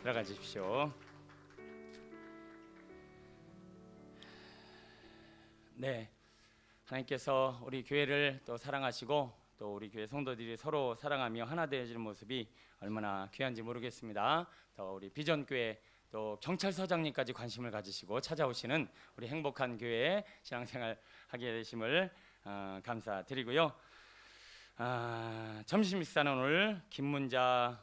들어가 주십시오. 하나님께서 우리 교회를 또 사랑하시고 또 우리 교회 성도들이 서로 사랑하며 하나 되어지는 모습이 얼마나 귀한지 모르겠습니다. 또 우리 비전교회 또 경찰서장님까지 관심을 가지시고 찾아오시는 우리 행복한 교회 신앙생활 하게 되심을 감사드리고요. 점심 식사는 오늘 김문자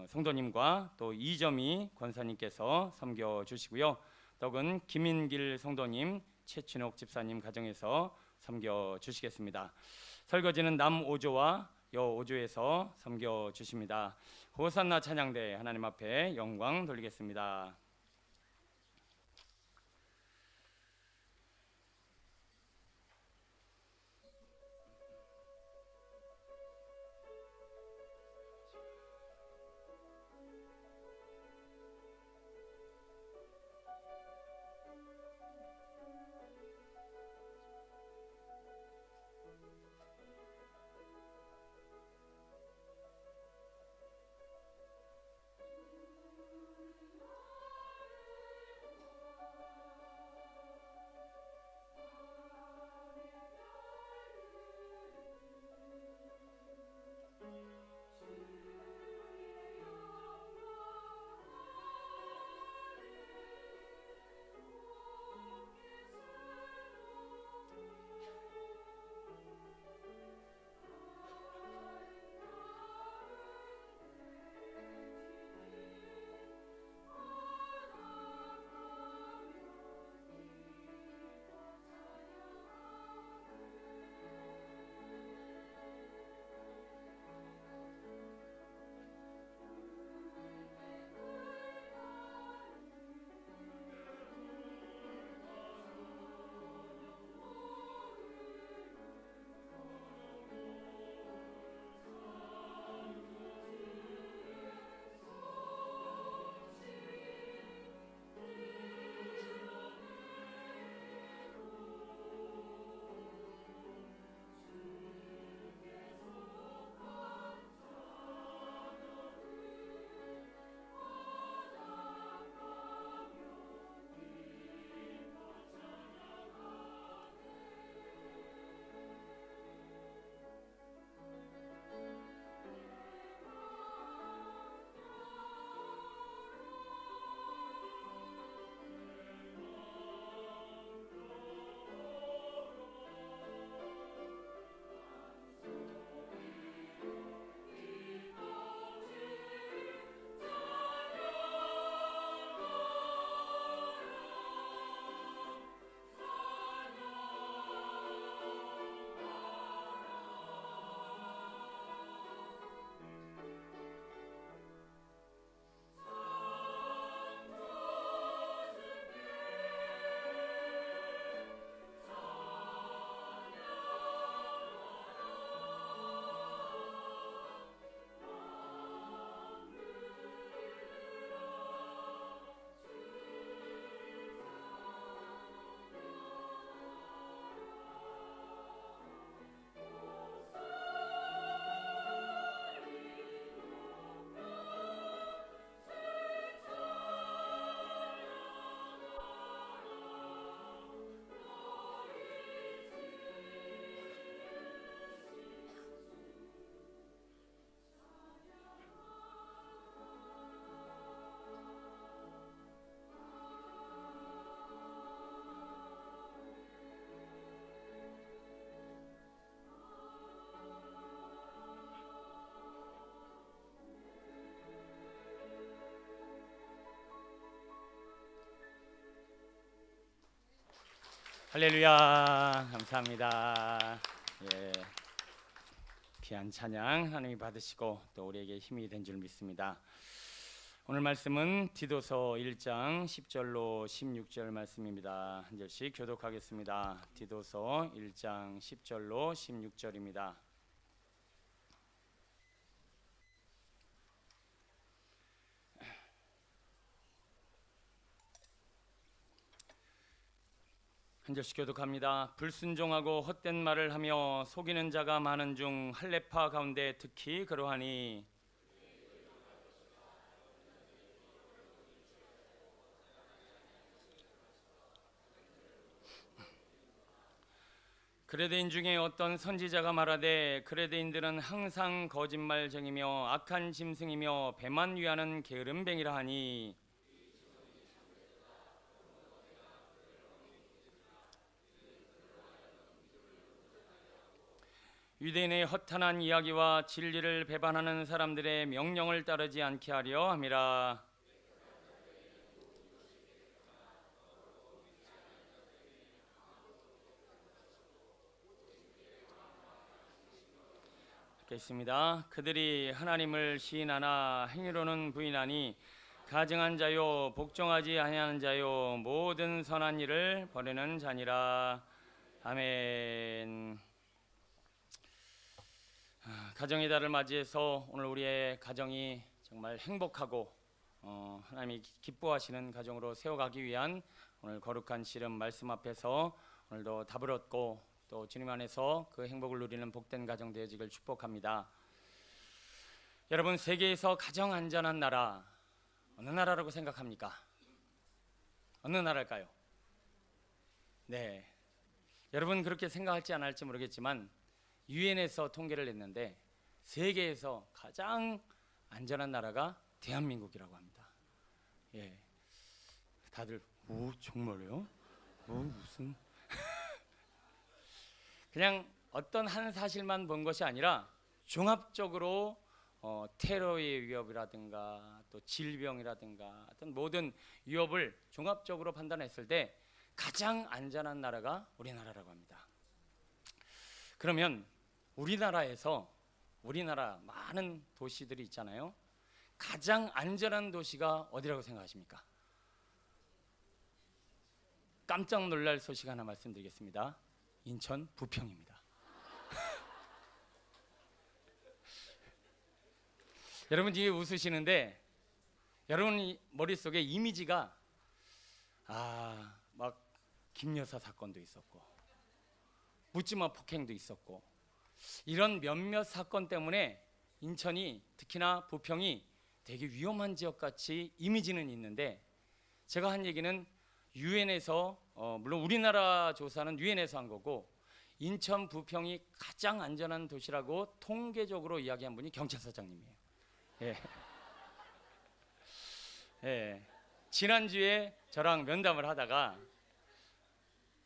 성도님과 또 이점희 권사님께서 섬겨 주시고요. 떡은 김인길 성도님, 최춘옥 집사님 가정에서 섬겨 주시겠습니다. 설거지는 남 5조와 여 5조에서 섬겨 주십니다. 호산나 찬양대 하나님 앞에 영광 돌리겠습니다. 할렐루야. 감사합니다. 귀한 찬양 하나님이 받으시고 또 우리에게 힘이 된 줄 믿습니다. 오늘 말씀은 디도서 1장 10절로 16절 말씀입니다. 한 절씩 교독하겠습니다. 디도서 1장 10절로 16절입니다. 한 절씩 교독합니다. 불순종하고 헛된 말을 하며 속이는 자가 많은 중 할례파 가운데 특히 그러하니 그레데인 중에 어떤 선지자가 말하되 그레데인들은 항상 거짓말쟁이며 악한 짐승이며 배만 위하는 게으름뱅이라 하니 유대인의 허탄한 이야기와 진리를 배반하는 사람들의 명령을 따르지 않게 하려 함이라. 있습니다. 그들이 하나님을 시인하나 행위로는 부인하니 가증한 자요 복종하지 아니하는 자요 모든 선한 일을 버리는 자니라. 아멘. 가정의 달을 맞이해서 오늘 우리의 가정이 정말 행복하고 하나님이 기뻐하시는 가정으로 세워가기 위한 오늘 거룩한 씨름 말씀 앞에서 오늘도 답을 얻고 또 주님 안에서 그 행복을 누리는 복된 가정 되어지길 축복합니다. 여러분, 세계에서 가장 안전한 나라 어느 나라라고 생각합니까? 어느 나라일까요? 네, 여러분 그렇게 생각할지 안 할지 모르겠지만 유엔에서 통계를 냈는데 세계에서 가장 안전한 나라가 대한민국이라고 합니다. 예, 다들 오 정말요? 무슨 그냥 어떤 한 사실만 본 것이 아니라 종합적으로 테러의 위협이라든가 또 질병이라든가 어떤 모든 위협을 종합적으로 판단했을 때 가장 안전한 나라가 우리나라라고 합니다. 그러면 우리나라 많은 도시들이 있잖아요. 가장 안전한 도시가 어디라고 생각하십니까? 깜짝 놀랄 소식 하나 말씀드리겠습니다. 인천 부평입니다. 여러분 지금 웃으시는데 여러분 머릿속에 이미지가 막 김여사 사건도 있었고 묻지마 폭행도 있었고 이런 몇몇 사건 때문에 인천이 특히나 부평이 되게 위험한 지역같이 이미지는 있는데 제가 한 얘기는 유엔에서 물론 우리나라 조사는 유엔에서 한 거고 인천 부평이 가장 안전한 도시라고 통계적으로 이야기한 분이 경찰서장님이에요. 예. 예. 지난주에 저랑 면담을 하다가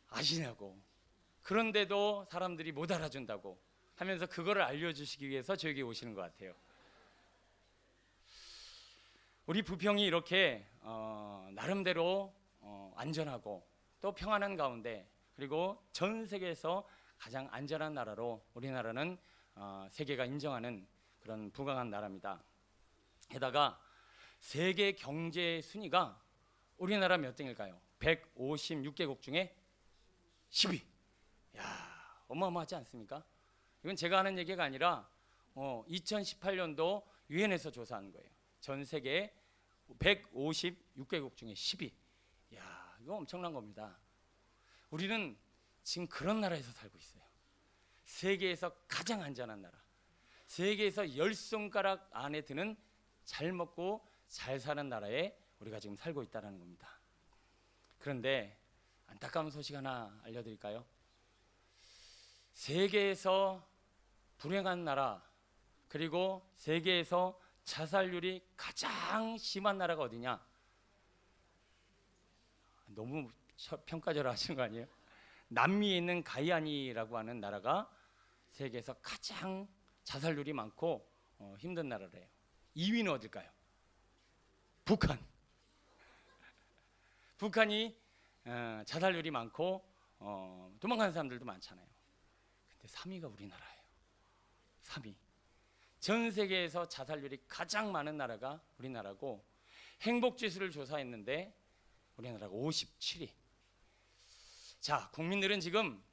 아시냐고 그런데도 사람들이 못 알아준다고 하면서 그거를 알려주시기 위해서 저에게 오시는 것 같아요. 우리 부평이 이렇게 나름대로 안전하고 또 평안한 가운데 그리고 전 세계에서 가장 안전한 나라로 우리나라는 세계가 인정하는 그런 부강한 나라입니다. 게다가 세계 경제 순위가 우리나라 몇 등일까요? 156개국 중에 10위. 야, 어마어마하지 않습니까? 이건 제가 하는 얘기가 아니라 2018년도 유엔에서 조사한 거예요. 전 세계 156개국 중에 10위. 야, 이거 엄청난 겁니다. 우리는 지금 그런 나라에서 살고 있어요. 세계에서 가장 안전한 나라. 세계에서 10손가락 안에 드는 잘 먹고 잘 사는 나라에 우리가 지금 살고 있다는 겁니다. 그런데 안타까운 소식 하나 알려드릴까요? 세계에서 불행한 나라 그리고 세계에서 자살률이 가장 심한 나라가 어디냐? 너무 평가절하 하시는 거 아니에요? 남미에 있는 가이아니라고 하는 나라가 세계에서 가장 자살률이 많고 힘든 나라래요. 2위는 어딜까요? 북한. 북한이 자살률이 많고 도망가는 사람들도 많잖아요. 근데 3위가 우리나라예요. 3위. 전 세계에서 자살률이 가장 많은 나라가 우리나라고 행복 지수를 조사했는데 우리나라가 57위. 자, 국민들은 지금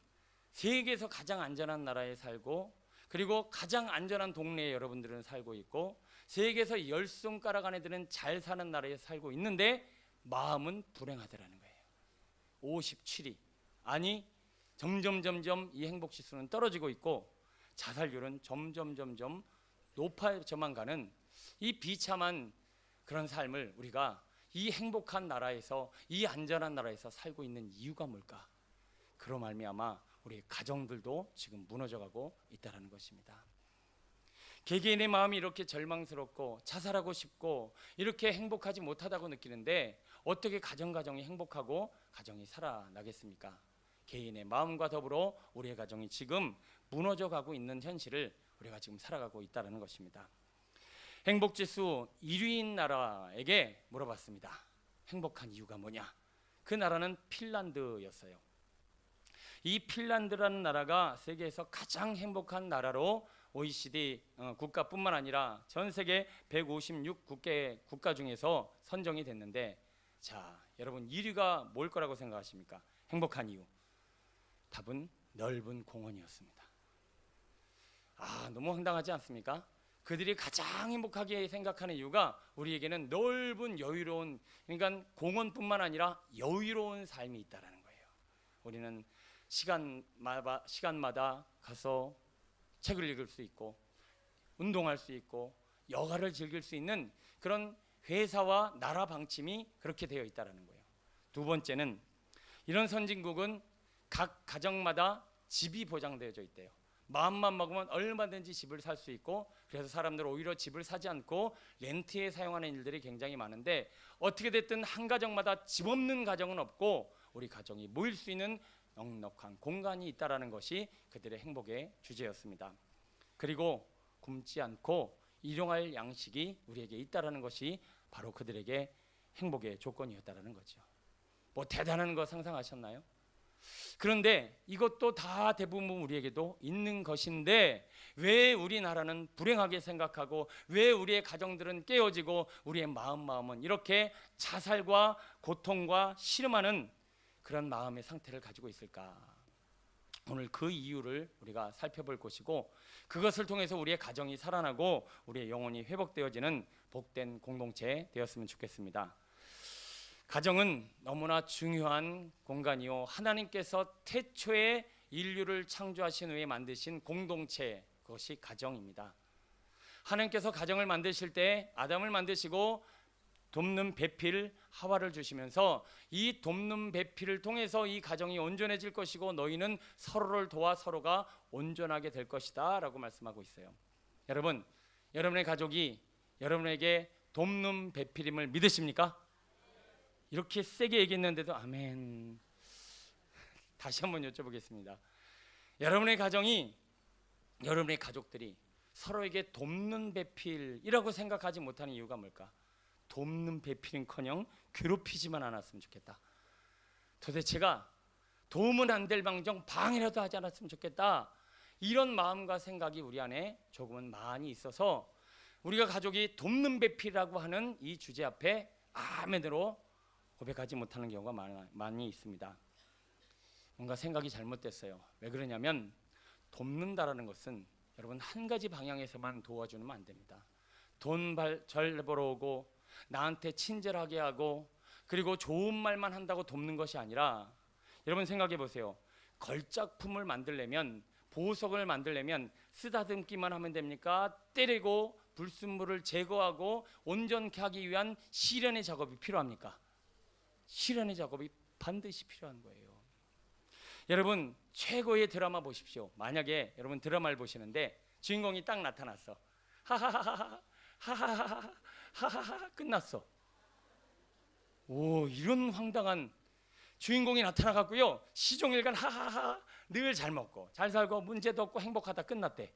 세계에서 가장 안전한 나라에 살고, 그리고 가장 안전한 동네에 여러분들은 살고 있고, 세계에서 10손가락 안에 드는 잘 사는 나라에 살고 있는데 마음은 불행하더라는 거예요. 57위. 아니, 점점 이 행복 지수는 떨어지고 있고 자살률은 점점 높아져만 가는 이 비참한 그런 삶을 우리가 이 행복한 나라에서, 이 안전한 나라에서 살고 있는 이유가 뭘까? 그로 말미암아 우리 가정들도 지금 무너져가고 있다는 것입니다. 개개인의 마음이 이렇게 절망스럽고 자살하고 싶고 이렇게 행복하지 못하다고 느끼는데 어떻게 가정이 행복하고 가정이 살아나겠습니까? 개인의 마음과 더불어 우리의 가정이 지금 무너져가고 있는 현실을 우리가 지금 살아가고 있다는 것입니다. 행복지수 1위인 나라에게 물어봤습니다. 행복한 이유가 뭐냐? 그 나라는 핀란드였어요. 이 핀란드라는 나라가 세계에서 가장 행복한 나라로 OECD 국가뿐만 아니라 전 세계 156개 국가 중에서 선정이 됐는데, 자, 여러분 1위가 뭘 거라고 생각하십니까? 행복한 이유. 답은 넓은 공원이었습니다. 아, 너무 황당하지 않습니까? 그들이 가장 행복하게 생각하는 이유가 우리에게는 넓은 여유로운, 그러니까 공원뿐만 아니라 여유로운 삶이 있다라는 거예요. 우리는 시간마다 가서 책을 읽을 수 있고 운동할 수 있고 여가를 즐길 수 있는 그런 회사와 나라 방침이 그렇게 되어 있다는 거예요. 두 번째는 이런 선진국은 각 가정마다 집이 보장되어져 있대요. 마음만 먹으면 얼마든지 집을 살 수 있고, 그래서 사람들은 오히려 집을 사지 않고 렌트에 사용하는 일들이 굉장히 많은데, 어떻게 됐든 한 가정마다 집 없는 가정은 없고 우리 가정이 모일 수 있는 넉넉한 공간이 있다라는 것이 그들의 행복의 주제였습니다. 그리고 굶지 않고 일용할 양식이 우리에게 있다라는 것이 바로 그들에게 행복의 조건이었다라는 거죠. 뭐 대단한 거 상상하셨나요? 그런데 이것도 다 대부분 우리에게도 있는 것인데 왜 우리나라는 불행하게 생각하고 왜 우리의 가정들은 깨어지고 우리의 마음은 이렇게 자살과 고통과 씨름하는 그런 마음의 상태를 가지고 있을까? 오늘 그 이유를 우리가 살펴볼 것이고, 그것을 통해서 우리의 가정이 살아나고 우리의 영혼이 회복되어지는 복된 공동체 되었으면 좋겠습니다. 가정은 너무나 중요한 공간이요, 하나님께서 태초에 인류를 창조하신 후에 만드신 공동체, 그것이 가정입니다. 하나님께서 가정을 만드실 때 아담을 만드시고 돕는 배필 하와를 주시면서 이 돕는 배필을 통해서 이 가정이 온전해질 것이고 너희는 서로를 도와 서로가 온전하게 될 것이다 라고 말씀하고 있어요. 여러분, 여러분의 가족이 여러분에게 돕는 배필임을 믿으십니까? 이렇게 세게 얘기했는데도 아멘. 다시 한번 여쭤보겠습니다. 여러분의 가정이, 여러분의 가족들이 서로에게 돕는 배필이라고 생각하지 못하는 이유가 뭘까? 돕는 배필은커녕 괴롭히지만 않았으면 좋겠다. 도대체가 도움은 안 될 방정 방해라도 하지 않았으면 좋겠다. 이런 마음과 생각이 우리 안에 조금은 많이 있어서 우리가 가족이 돕는 배필이라고 하는 이 주제 앞에 아멘으로 고백하지 못하는 경우가 많이 있습니다. 뭔가 생각이 잘못됐어요. 왜 그러냐면 돕는다라는 것은 여러분 한 가지 방향에서만 도와주면 안 됩니다. 돈 잘 벌어오고 나한테 친절하게 하고 그리고 좋은 말만 한다고 돕는 것이 아니라, 여러분 생각해 보세요. 걸작품을 만들려면, 보석을 만들려면 쓰다듬기만 하면 됩니까? 때리고 불순물을 제거하고 온전케 하기 위한 실현의 작업이 필요합니까? 실현의 작업이 반드시 필요한 거예요. 여러분 최고의 드라마 보십시오. 만약에 여러분 드라마를 보시는데 주인공이 딱 나타났어. 하하하하 하하하하 끝났어. 오, 이런 황당한 주인공이 나타나갖고요, 시종일관 하하하 늘 잘 먹고 잘 살고 문제도 없고 행복하다 끝났대.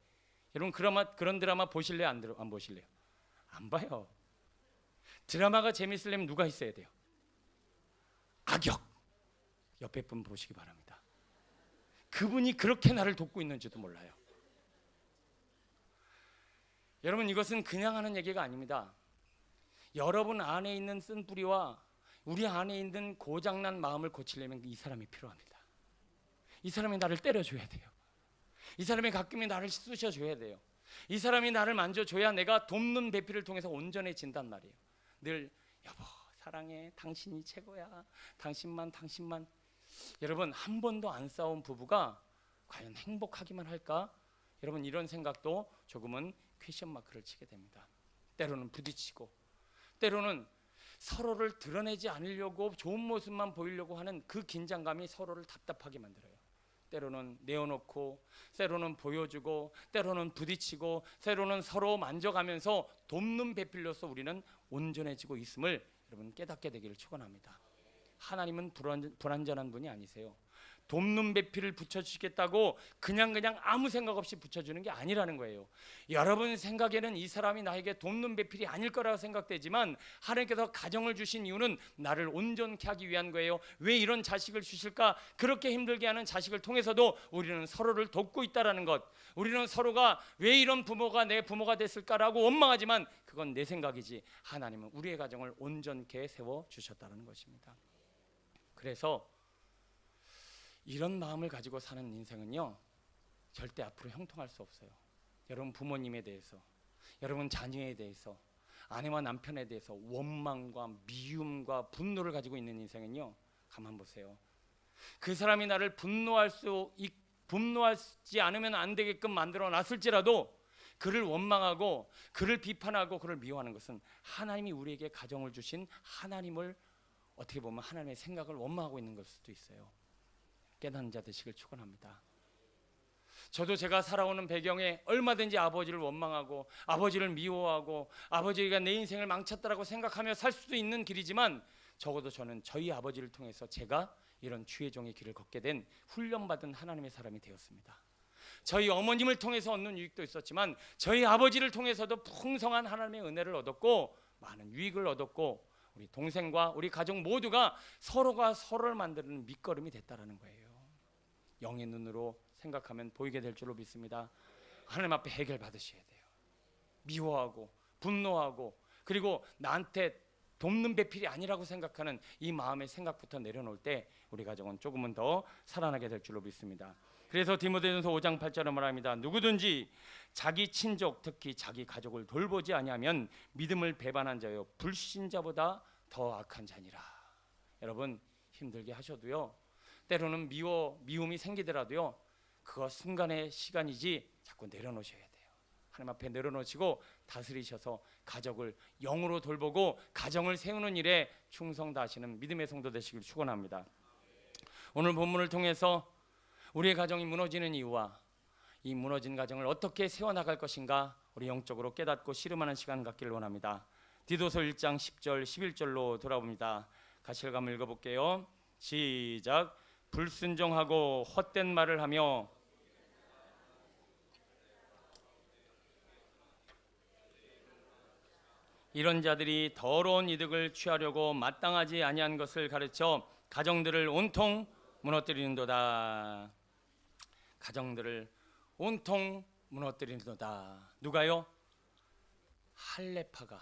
여러분 그런 드라마 보실래요? 안 보실래요? 안 봐요. 드라마가 재밌으려면 누가 있어야 돼요? 악역. 옆에 분 보시기 바랍니다. 그분이 그렇게 나를 돕고 있는지도 몰라요. 여러분 이것은 그냥 하는 얘기가 아닙니다. 여러분 안에 있는 쓴뿌리와 우리 안에 있는 고장난 마음을 고치려면 이 사람이 필요합니다. 이 사람이 나를 때려줘야 돼요. 이 사람이 가끔이 나를 쑤셔줘야 돼요. 이 사람이 나를 만져줘야 내가 돕는 배필을 통해서 온전해진단 말이에요. 늘 여보 사랑해, 당신이 최고야, 당신만. 여러분 한 번도 안 싸운 부부가 과연 행복하기만 할까? 여러분 이런 생각도 조금은 퀘션 마크를 치게 됩니다. 때로는 부딪히고, 때로는 서로를 드러내지 않으려고 좋은 모습만 보이려고 하는 그 긴장감이 서로를 답답하게 만들어요. 때로는 내어놓고, 때로는 보여주고, 때로는 부딪히고, 때로는 서로 만져가면서 돕는 배필로서 우리는 온전해지고 있음을 여러분 깨닫게 되기를 축원합니다. 하나님은 불완전한 분이 아니세요. 돕는 배필을 붙여주시겠다고 그냥 아무 생각 없이 붙여주는 게 아니라는 거예요. 여러분 생각에는 이 사람이 나에게 돕는 배필이 아닐 거라고 생각되지만 하나님께서 가정을 주신 이유는 나를 온전케 하기 위한 거예요. 왜 이런 자식을 주실까? 그렇게 힘들게 하는 자식을 통해서도 우리는 서로를 돕고 있다는 것, 우리는 서로가 왜 이런 부모가 내 부모가 됐을까라고 원망하지만 그건 내 생각이지 하나님은 우리의 가정을 온전케 세워주셨다는 것입니다. 그래서 이런 마음을 가지고 사는 인생은요 절대 앞으로 형통할 수 없어요. 여러분 부모님에 대해서, 여러분 자녀에 대해서, 아내와 남편에 대해서 원망과 미움과 분노를 가지고 있는 인생은요 가만 보세요. 그 사람이 나를 분노하지 않으면 안 되게끔 만들어 놨을지라도 그를 원망하고 그를 비판하고 그를 미워하는 것은 하나님이 우리에게 가정을 주신 하나님을 어떻게 보면 하나님의 생각을 원망하고 있는 걸 수도 있어요. 깨닫는 자 되시길 축원합니다. 저도 제가 살아오는 배경에 얼마든지 아버지를 원망하고 아버지를 미워하고 아버지가 내 인생을 망쳤다라고 생각하며 살 수도 있는 길이지만 적어도 저는 저희 아버지를 통해서 제가 이런 주의 종의 길을 걷게 된 훈련받은 하나님의 사람이 되었습니다. 저희 어머님을 통해서 얻는 유익도 있었지만 저희 아버지를 통해서도 풍성한 하나님의 은혜를 얻었고 많은 유익을 얻었고 우리 동생과 우리 가족 모두가 서로가 서로를 만드는 밑거름이 됐다라는 거예요. 영의 눈으로 생각하면 보이게 될 줄로 믿습니다. 하나님 앞에 해결 받으셔야 돼요. 미워하고 분노하고 그리고 나한테 돕는 배필이 아니라고 생각하는 이 마음의 생각부터 내려놓을 때 우리 가정은 조금은 더 살아나게 될 줄로 믿습니다. 그래서 디모데전서 5장 8절에 말합니다. 누구든지 자기 친족 특히 자기 가족을 돌보지 아니하면 믿음을 배반한 자요 불신자보다 더 악한 자니라. 여러분 힘들게 하셔도요 때로는 미움이 생기더라도요 그거 순간의 시간이지 자꾸 내려놓으셔야 돼요. 하나님 앞에 내려놓으시고 다스리셔서 가족을 영으로 돌보고 가정을 세우는 일에 충성 다하시는 믿음의 성도 되시길 축원합니다. 오늘 본문을 통해서 우리의 가정이 무너지는 이유와 이 무너진 가정을 어떻게 세워나갈 것인가 우리 영적으로 깨닫고 씨름하는 시간 갖기를 원합니다. 디도서 1장 10절 11절로 돌아옵니다. 같이 한번 읽어볼게요. 시작. 불순종하고 헛된 말을 하며 이런 자들이 더러운 이득을 취하려고 마땅하지 아니한 것을 가르쳐 가정들을 온통 무너뜨리는도다. 가정들을 온통 무너뜨리는도다. 누가요? 할례파가.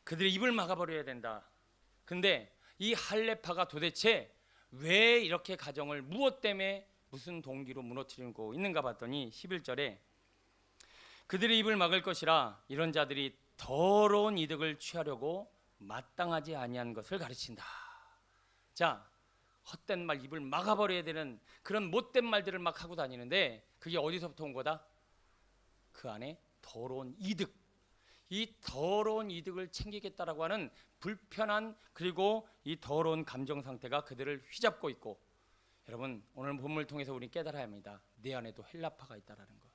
그들의 입을 막아버려야 된다. 근데 이 할례파가 도대체 왜 이렇게 가정을 무엇 때문에 무슨 동기로 무너뜨리고 있는가 봤더니 11절에 그들의 입을 막을 것이라 이런 자들이 더러운 이득을 취하려고 마땅하지 아니한 것을 가르친다. 자, 헛된 말 입을 막아버려야 되는 그런 못된 말들을 막 하고 다니는데 그게 어디서부터 온 거다? 그 안에 더러운 이득, 이 더러운 이득을 챙기겠다라고 하는 불편한 그리고 이 더러운 감정 상태가 그들을 휘잡고 있고 여러분 오늘 본문을 통해서 우리 깨달아야 합니다. 내 안에도 헬라파가 있다라는 거.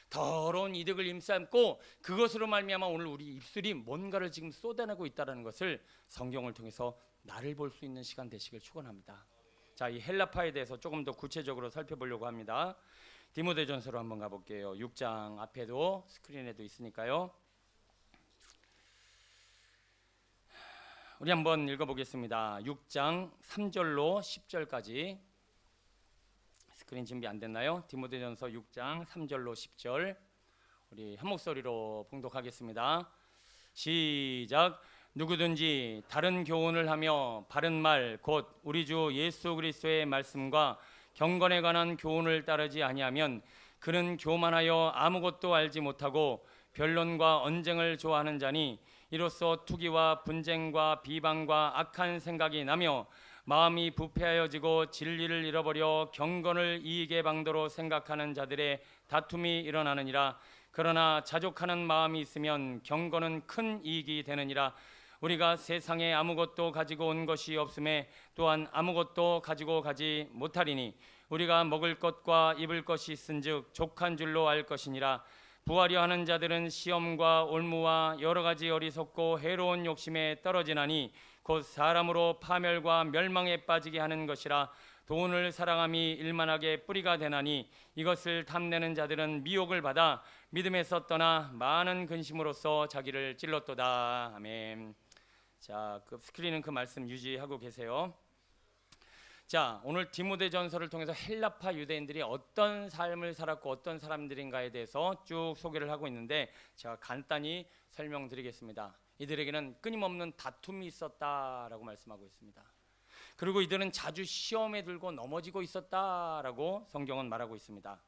더러운 이득을 임삼고 그것으로 말미암아 오늘 우리 입술이 뭔가를 지금 쏟아내고 있다는 것을 성경을 통해서 나를 볼 수 있는 시간 되시길 축원합니다. 자, 이 헬라파에 대해서 조금 더 구체적으로 살펴보려고 합니다. 디모데전서로 한번 가볼게요. 6장 앞에도 스크린에도 있으니까요. 우리 한번 읽어보겠습니다. 6장 3절로 10절까지 스크린 준비 안 됐나요? 디모데전서 6장 3절로 10절 우리 한 목소리로 봉독하겠습니다. 시작. 누구든지 다른 교훈을 하며 바른 말 곧 우리 주 예수 그리스도의 말씀과 경건에 관한 교훈을 따르지 아니하면 그는 교만하여 아무것도 알지 못하고 변론과 언쟁을 좋아하는 자니 이로써 투기와 분쟁과 비방과 악한 생각이 나며 마음이 부패하여지고 진리를 잃어버려 경건을 이익의 방도로 생각하는 자들의 다툼이 일어나느니라. 그러나 자족하는 마음이 있으면 경건은 큰 이익이 되느니라. 우리가 세상에 아무것도 가지고 온 것이 없음에 또한 아무것도 가지고 가지 못하리니 우리가 먹을 것과 입을 것이 있은즉 족한 줄로 알 것이니라. 부하려 하는 자들은 시험과 올무와 여러 가지 어리석고 해로운 욕심에 떨어지나니 곧 사람으로 파멸과 멸망에 빠지게 하는 것이라. 돈을 사랑함이 일만하게 뿌리가 되나니 이것을 탐내는 자들은 미혹을 받아 믿음에서 떠나 많은 근심으로써 자기를 찔렀도다. 아멘. 자, 그 스크린은 그 말씀 유지하고 계세요. 자, 오늘 디모데전서를 통해서 헬라파 유대인들이 어떤 삶을 살았고 어떤 사람들인가에 대해서 쭉 소개를 하고 있는데 제가 간단히 설명드리겠습니다. 이들에게는 끊임없는 다툼이 있었다라고 말씀하고 있습니다. 그리고 이들은 자주 시험에 들고 넘어지고 있었다라고 성경은 말하고 있습니다.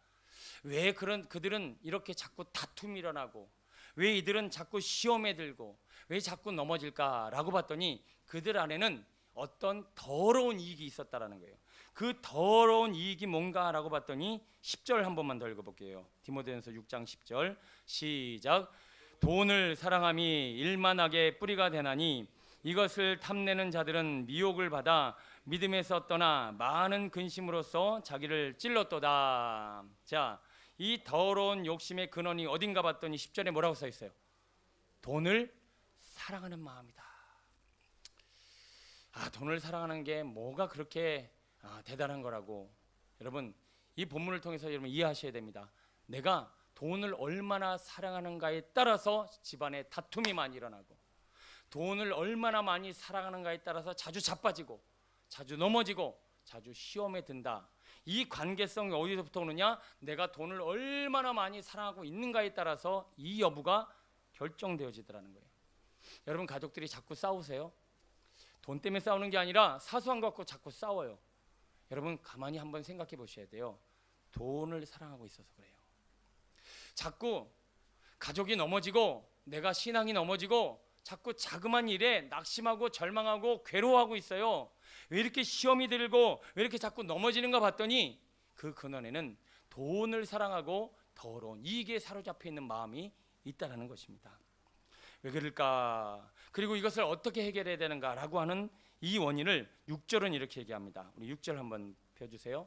왜 그들은 이렇게 자꾸 다툼이 일어나고 왜 이들은 자꾸 시험에 들고 왜 자꾸 넘어질까라고 봤더니 그들 안에는 어떤 더러운 이익이 있었다라는 거예요. 그 더러운 이익이 뭔가라고 봤더니 10절 한 번만 더 읽어볼게요. 디모데전서 6장 10절 시작. 돈을 사랑함이 일만하게 뿌리가 되나니 이것을 탐내는 자들은 미혹을 받아 믿음에서 떠나 많은 근심으로써 자기를 찔렀도다. 자, 이 더러운 욕심의 근원이 어딘가 봤더니 10절에 뭐라고 써 있어요? 돈을 사랑하는 마음이다. 돈을 사랑하는 게 뭐가 그렇게 대단한 거라고. 여러분, 이 본문을 통해서 여러분 이해하셔야 됩니다. 내가 돈을 얼마나 사랑하는가에 따라서 집안에 다툼이 많이 일어나고 돈을 얼마나 많이 사랑하는가에 따라서 자주 자빠지고 자주 넘어지고 자주 시험에 든다. 이 관계성이 어디서부터 오느냐? 내가 돈을 얼마나 많이 사랑하고 있는가에 따라서 이 여부가 결정되어지더라는 거예요. 여러분 가족들이 자꾸 싸우세요? 돈 때문에 싸우는 게 아니라 사소한 것 갖고 자꾸 싸워요. 여러분 가만히 한번 생각해 보셔야 돼요. 돈을 사랑하고 있어서 그래요. 자꾸 가족이 넘어지고 내가 신앙이 넘어지고 자꾸 자그만 일에 낙심하고 절망하고 괴로워하고 있어요. 왜 이렇게 시험이 들고 왜 이렇게 자꾸 넘어지는가 봤더니 그 근원에는 돈을 사랑하고 더러운 이익에 사로잡혀 있는 마음이 있다는 것입니다. 왜 그럴까? 그리고 이것을 어떻게 해결해야 되는가라고 하는 이 원인을 6절은 이렇게 얘기합니다. 우리 6절 한번 펴주세요.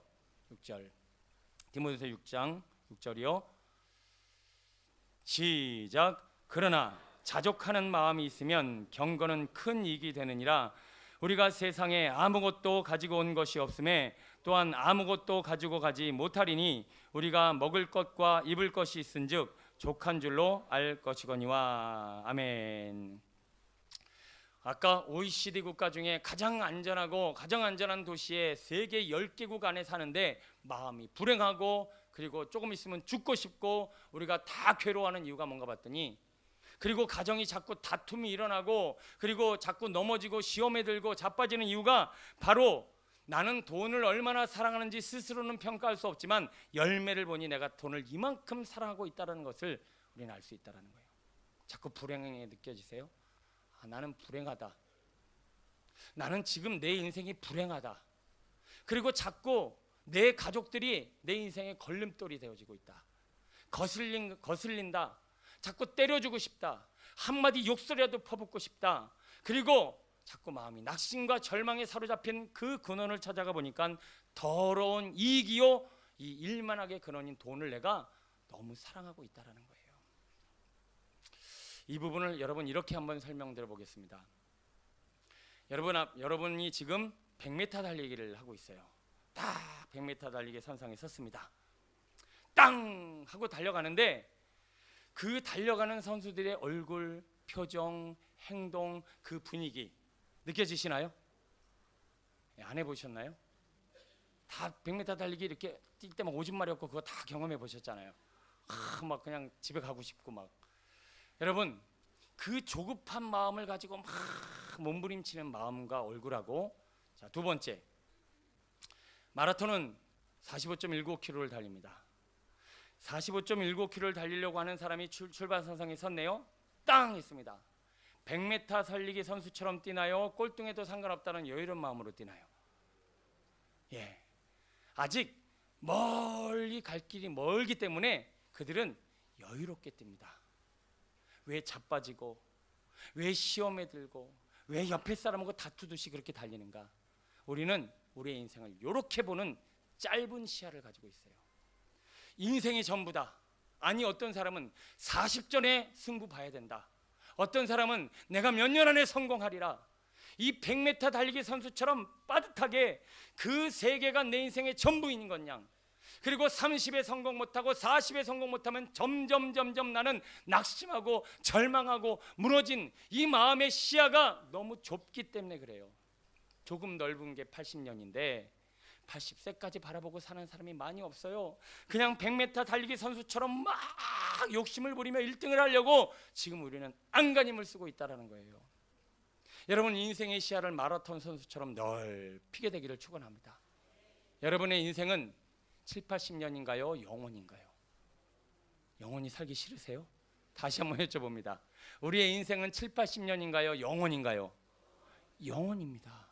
6절 디모데서 6장 6절이요. 시작. 그러나 자족하는 마음이 있으면 경건은 큰 이익이 되느니라. 우리가 세상에 아무것도 가지고 온 것이 없음에 또한 아무것도 가지고 가지 못하리니 우리가 먹을 것과 입을 것이 있은즉 족한 줄로 알 것이거니와. 아멘. 아까 OECD 국가 중에 가장 안전하고 가장 안전한 도시에 세계 10개국 안에 사는데 마음이 불행하고 그리고 조금 있으면 죽고 싶고 우리가 다 괴로워하는 이유가 뭔가 봤더니 그리고 가정이 자꾸 다툼이 일어나고 그리고 자꾸 넘어지고 시험에 들고 자빠지는 이유가 바로 나는 돈을 얼마나 사랑하는지 스스로는 평가할 수 없지만 열매를 보니 내가 돈을 이만큼 사랑하고 있다는 것을 우리는 알 수 있다는 거예요. 자꾸 불행하게 느껴지세요? 나는 불행하다. 나는 지금 내 인생이 불행하다. 그리고 자꾸 내 가족들이 내 인생의 걸림돌이 되어지고 있다. 거슬린다. 자꾸 때려주고 싶다. 한마디 욕설이라도 퍼붓고 싶다. 그리고 자꾸 마음이 낙심과 절망에 사로잡힌 그 근원을 찾아가 보니까 더러운 이익이요 이 일만하게 근원인 돈을 내가 너무 사랑하고 있다는 거예요. 이 부분을 여러분 이렇게 한번 설명드려 보겠습니다. 여러분이 지금 100m 달리기를 하고 있어요. 딱 100m 달리기 선상에 섰습니다. 땅 하고 달려가는데 그 달려가는 선수들의 얼굴, 표정, 행동, 그 분위기 느껴지시나요? 안 해보셨나요? 다 100m 달리기 이렇게 뛸 때 막 오줌 마렵고 그거 다 경험해 보셨잖아요. 막 그냥 집에 가고 싶고 막. 여러분 그 조급한 마음을 가지고 막 몸부림치는 마음과 얼굴하고, 자, 두 번째, 마라톤은 45.19km를 달립니다. 45.19km를 달리려고 하는 사람이 출발선상에 섰네요. 땅 했습니다. 100m 살리기 선수처럼 뛰나요? 꼴등에도 상관없다는 여유로운 마음으로 뛰나요? 예, 아직 멀리 갈 길이 멀기 때문에 그들은 여유롭게 뜁니다. 왜 자빠지고, 왜 시험에 들고, 왜 옆에 사람하고 다투듯이 그렇게 달리는가? 우리는 우리의 인생을 이렇게 보는 짧은 시야를 가지고 있어요. 인생이 전부다. 아니, 어떤 사람은 40전에 승부 봐야 된다. 어떤 사람은 내가 몇 년 안에 성공하리라. 이 100m 달리기 선수처럼 빠듯하게 그 세계가 내 인생의 전부인 것냥. 그리고 30에 성공 못하고 40에 성공 못하면 점점 나는 낙심하고 절망하고 무너진 이 마음의 시야가 너무 좁기 때문에 그래요. 조금 넓은 게 80년인데 80세까지 바라보고 사는 사람이 많이 없어요. 그냥 100m 달리기 선수처럼 막 욕심을 부리며 1등을 하려고 지금 우리는 안간힘을 쓰고 있다는 거예요. 여러분, 인생의 시야를 마라톤 선수처럼 넓히게 되기를 축원합니다. 여러분의 인생은 7, 80년인가요? 영원인가요? 영원히 살기 싫으세요? 다시 한번 여쭤봅니다. 우리의 인생은 7, 80년인가요? 영원인가요? 영원입니다.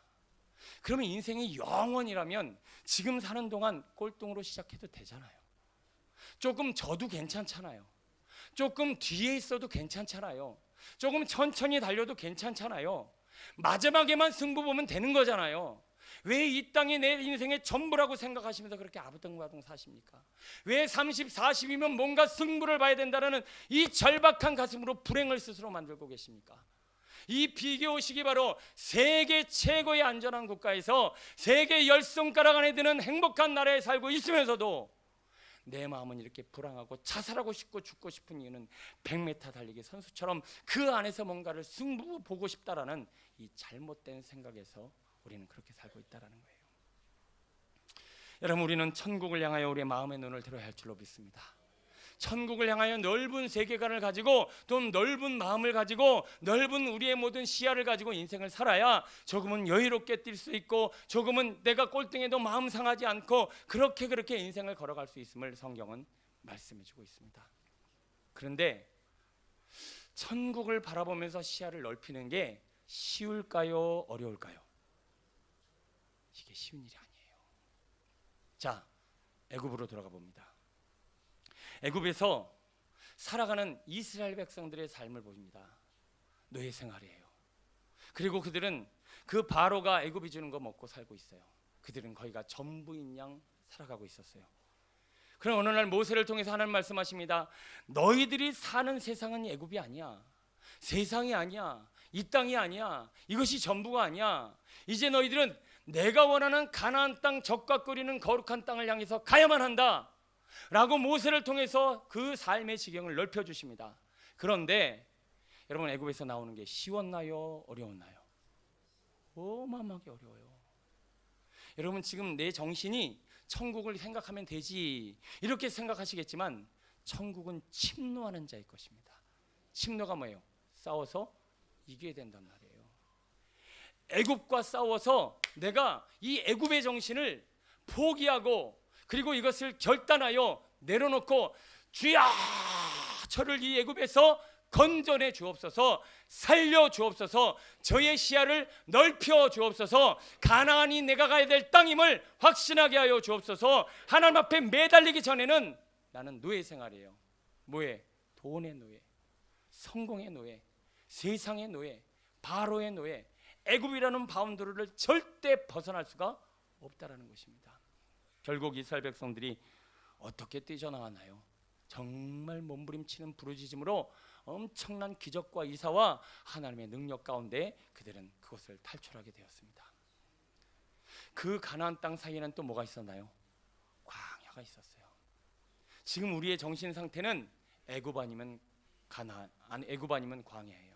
그러면 인생이 영원이라면 지금 사는 동안 꼴등으로 시작해도 되잖아요. 조금 져도 괜찮잖아요. 조금 뒤에 있어도 괜찮잖아요. 조금 천천히 달려도 괜찮잖아요. 마지막에만 승부 보면 되는 거잖아요. 왜 이 땅이 내 인생의 전부라고 생각하시면서 그렇게 아부덩바둥 사십니까? 왜 30, 40이면 뭔가 승부를 봐야 된다는 이 절박한 가슴으로 불행을 스스로 만들고 계십니까? 이 비교의식이 바로 세계 최고의 안전한 국가에서 세계 10손가락 안에 드는 행복한 나라에 살고 있으면서도 내 마음은 이렇게 불안하고 자살하고 싶고 죽고 싶은 이유는 100m 달리기 선수처럼 그 안에서 뭔가를 승부 보고 싶다라는 이 잘못된 생각에서 우리는 그렇게 살고 있다는 거예요. 여러분, 우리는 천국을 향하여 우리의 마음의 눈을 들어야 할 줄로 믿습니다. 천국을 향하여 넓은 세계관을 가지고 또 넓은 마음을 가지고 넓은 우리의 모든 시야를 가지고 인생을 살아야 조금은 여유롭게 뛸 수 있고 조금은 내가 꼴등해도 마음 상하지 않고 그렇게 인생을 걸어갈 수 있음을 성경은 말씀해 주고 있습니다. 그런데 천국을 바라보면서 시야를 넓히는 게 쉬울까요? 어려울까요? 이게 쉬운 일이 아니에요. 자, 애굽으로 돌아가 봅니다. 애굽에서 살아가는 이스라엘 백성들의 삶을 봅니다. 노예 생활이에요. 그리고 그들은 그 바로가 애굽이 주는 거 먹고 살고 있어요. 그들은 거기가 전부인 양 살아가고 있었어요. 그럼 어느 날 모세를 통해서 하나님 말씀하십니다. 너희들이 사는 세상은 애굽이 아니야. 세상이 아니야. 이 땅이 아니야. 이것이 전부가 아니야. 이제 너희들은 내가 원하는 가나안 땅, 적과 끓이는 거룩한 땅을 향해서 가야만 한다 라고 모세를 통해서 그 삶의 지경을 넓혀주십니다. 그런데 여러분, 애굽에서 나오는 게 쉬웠나요? 어려웠나요? 어마어마하게 어려워요. 여러분, 지금 내 정신이 천국을 생각하면 되지 이렇게 생각하시겠지만 천국은 침노하는 자의 것입니다. 침노가 뭐예요? 싸워서 이겨야 된단 말이에요. 애굽과 싸워서 내가 이 애굽의 정신을 포기하고 그리고 이것을 결단하여 내려놓고 주야, 저를 이 애굽에서 건져내 주옵소서, 살려 주옵소서, 저의 시야를 넓혀 주옵소서, 가나안이 내가 가야 될 땅임을 확신하게 하여 주옵소서. 하나님 앞에 매달리기 전에는 나는 노예 생활이에요. 뭐에? 돈의 노예, 성공의 노예, 세상의 노예, 바로의 노예, 애굽이라는 바운더리를 절대 벗어날 수가 없다라는 것입니다. 결국 이스라엘 백성들이 어떻게 뛰쳐나왔나요? 정말 몸부림치는 부르짖음으로 엄청난 기적과 이사와 하나님의 능력 가운데 그들은 그것을 탈출하게 되었습니다. 그 가나안 땅 사이에는 또 뭐가 있었나요? 광야가 있었어요. 지금 우리의 정신 상태는 애굽 아니면 가나안, 애굽 아니면 광야예요.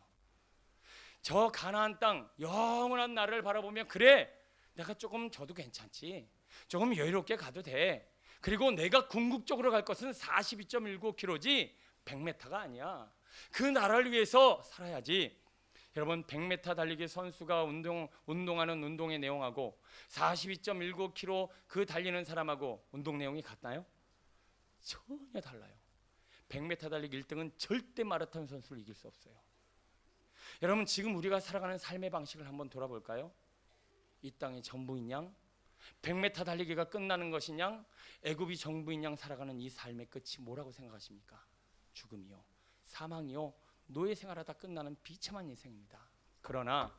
저 가나안 땅 영원한 나라를 바라보면 그래, 내가 조금 져도 괜찮지, 조금 여유롭게 가도 돼. 그리고 내가 궁극적으로 갈 것은 42.19km지 100m가 아니야. 그 나라를 위해서 살아야지. 여러분 100m 달리기 선수가 운동하는 운동의 내용하고 42.19km 그 달리는 사람하고 운동 내용이 같나요? 전혀 달라요. 100m 달리기 1등은 절대 마라톤 선수를 이길 수 없어요. 여러분 지금 우리가 살아가는 삶의 방식을 한번 돌아볼까요? 이 땅의 전부인 양, 100m 달리기가 끝나는 것인 양, 애굽이 정부인 양 살아가는 이 삶의 끝이 뭐라고 생각하십니까? 죽음이요, 사망이요, 노예 생활하다 끝나는 비참한 인생입니다. 그러나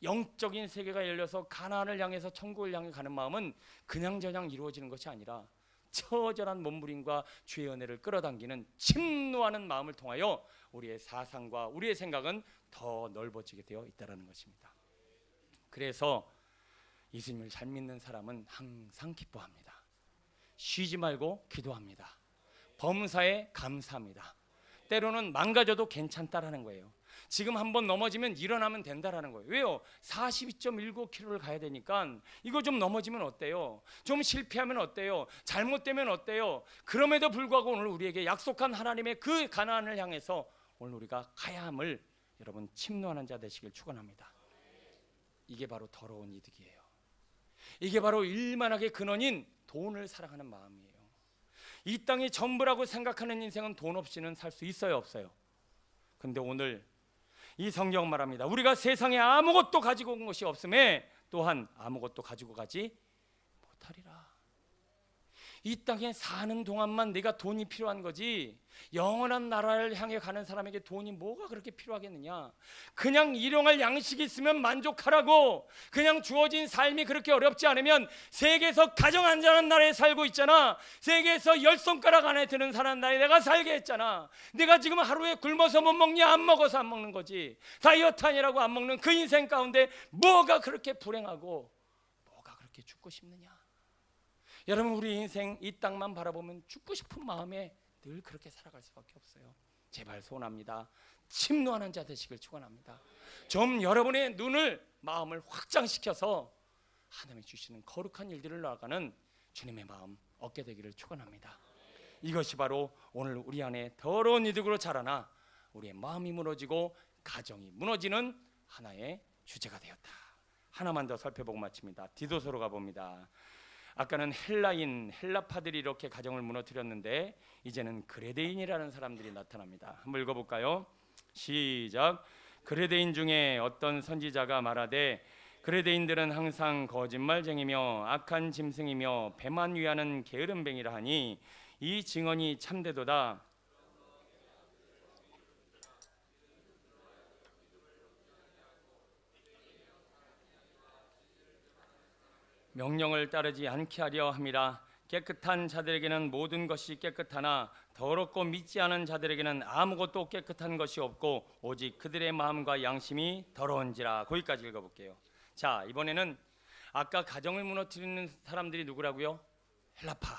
영적인 세계가 열려서 가나안을 향해서 천국을 향해 가는 마음은 그냥저냥 이루어지는 것이 아니라 처절한 몸부림과 주의 은혜를 끌어당기는 침노하는 마음을 통하여 우리의 사상과 우리의 생각은 더 넓어지게 되어 있다는 것입니다. 그래서 예수님을 잘 믿는 사람은 항상 기뻐합니다. 쉬지 말고 기도합니다. 범사에 감사합니다. 때로는 망가져도 괜찮다라는 거예요. 지금 한번 넘어지면 일어나면 된다라는 거예요. 왜요? 42.19km를 가야 되니까 이거 좀 넘어지면 어때요? 좀 실패하면 어때요? 잘못되면 어때요? 그럼에도 불구하고 오늘 우리에게 약속한 하나님의 그 가나안을 향해서 오늘 우리가 가야 함을 여러분 침노하는 자 되시길 축원합니다. 이게 바로 더러운 이득이에요. 이게 바로 일만하게 근원인 돈을 사랑하는 마음이에요. 이 땅이 전부라고 생각하는 인생은 돈 없이는 살 수 있어요, 없어요? 근데 오늘 이 성경 말합니다. 우리가 세상에 아무것도 가지고 온 것이 없음에 또한 아무것도 가지고 가지 못하리라. 이 땅에 사는 동안만 내가 돈이 필요한 거지 영원한 나라를 향해 가는 사람에게 돈이 뭐가 그렇게 필요하겠느냐. 그냥 일용할 양식이 있으면 만족하라고. 그냥 주어진 삶이 그렇게 어렵지 않으면 세계에서 가장 안전한 나라에 살고 있잖아. 세계에서 10손가락 안에 드는 사람 나라에 내가 살게 했잖아. 내가 지금 하루에 굶어서 못 먹니? 안 먹어서 안 먹는 거지. 다이어트 하느라고 안 먹는 그 인생 가운데 뭐가 그렇게 불행하고 뭐가 그렇게 죽고 싶느냐. 여러분 우리 인생 이 땅만 바라보면 죽고 싶은 마음에 늘 그렇게 살아갈 수밖에 없어요. 제발 소원합니다. 침노하는 자 되시길 축원합니다. 좀 여러분의 눈을 마음을 확장시켜서 하나님이 주시는 거룩한 일들을 나아가는 주님의 마음 얻게 되기를 축원합니다. 이것이 바로 오늘 우리 안에 더러운 이득으로 자라나 우리의 마음이 무너지고 가정이 무너지는 하나의 주제가 되었다. 하나만 더 살펴보고 마칩니다. 디도서로 가봅니다. 아까는 헬라파들이 이렇게 가정을 무너뜨렸는데 이제는 그레데인이라는 사람들이 나타납니다. 한번 읽어볼까요? 시작. 그레데인 중에 어떤 선지자가 말하되 그레데인들은 항상 거짓말쟁이며 악한 짐승이며 배만 위하는 게으름뱅이라 하니 이 증언이 참되도다. 명령을 따르지 않게 하려 함이라. 깨끗한 자들에게는 모든 것이 깨끗하나 더럽고 믿지 않은 자들에게는 아무것도 깨끗한 것이 없고 오직 그들의 마음과 양심이 더러운지라. 거기까지 읽어볼게요. 자, 이번에는 아까 가정을 무너뜨리는 사람들이 누구라고요? 헬라파.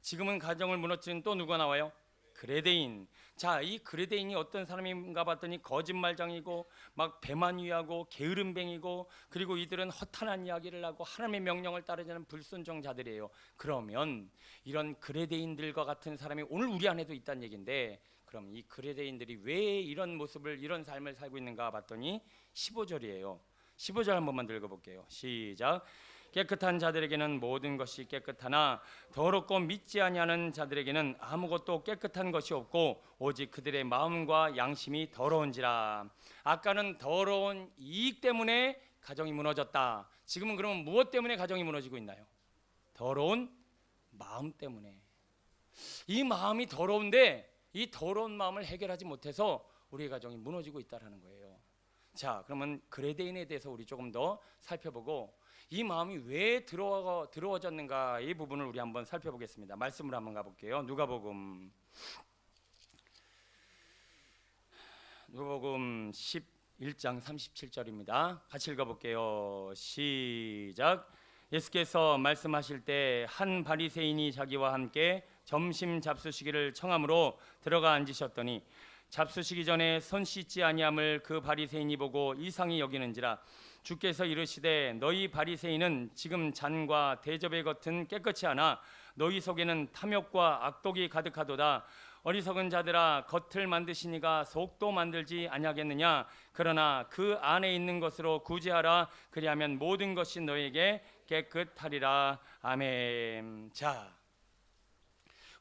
지금은 가정을 무너뜨리는 또 누가 나와요? 그레데인. 자, 이 그레데인이 어떤 사람인가 봤더니 거짓말장이고 막 배만 위하고 게으름뱅이고 그리고 이들은 허탄한 이야기를 하고 하나님의 명령을 따르지 않는 불순종자들이에요. 그러면 이런 그레데인들과 같은 사람이 오늘 우리 안에도 있다는 얘기인데 그럼 이 그레데인들이 왜 이런 모습을 이런 삶을 살고 있는가 봤더니 15절이에요. 15절 한 번만 읽어볼게요. 시작. 깨끗한 자들에게는 모든 것이 깨끗하나 더럽고 믿지 아니하는 자들에게는 아무것도 깨끗한 것이 없고 오직 그들의 마음과 양심이 더러운지라. 아까는 더러운 이익 때문에 가정이 무너졌다. 지금은 그러면 무엇 때문에 가정이 무너지고 있나요? 더러운 마음 때문에. 이 마음이 더러운데 이 더러운 마음을 해결하지 못해서 우리의 가정이 무너지고 있다는 거예요. 자, 그러면 그레데인에 대해서 우리 조금 더 살펴보고 이 마음이 왜 더러워졌는가 이 부분을 우리 한번 살펴보겠습니다. 말씀을 한번 가볼게요. 누가복음 11장 37절입니다. 같이 읽어볼게요. 시작. 예수께서 말씀하실 때 한 바리새인이 자기와 함께 점심 잡수시기를 청함으로 들어가 앉으셨더니 잡수시기 전에 손 씻지 아니함을 그 바리새인이 보고 이상히 여기는지라. 주께서 이르시되 너희 바리새인은 지금 잔과 대접의 겉은 깨끗이 하나 너희 속에는 탐욕과 악독이 가득하도다. 어리석은 자들아 겉을 만드시니가 속도 만들지 아니하겠느냐. 그러나 그 안에 있는 것으로 구제하라. 그리하면 모든 것이 너에게 깨끗하리라. 아멘. 자,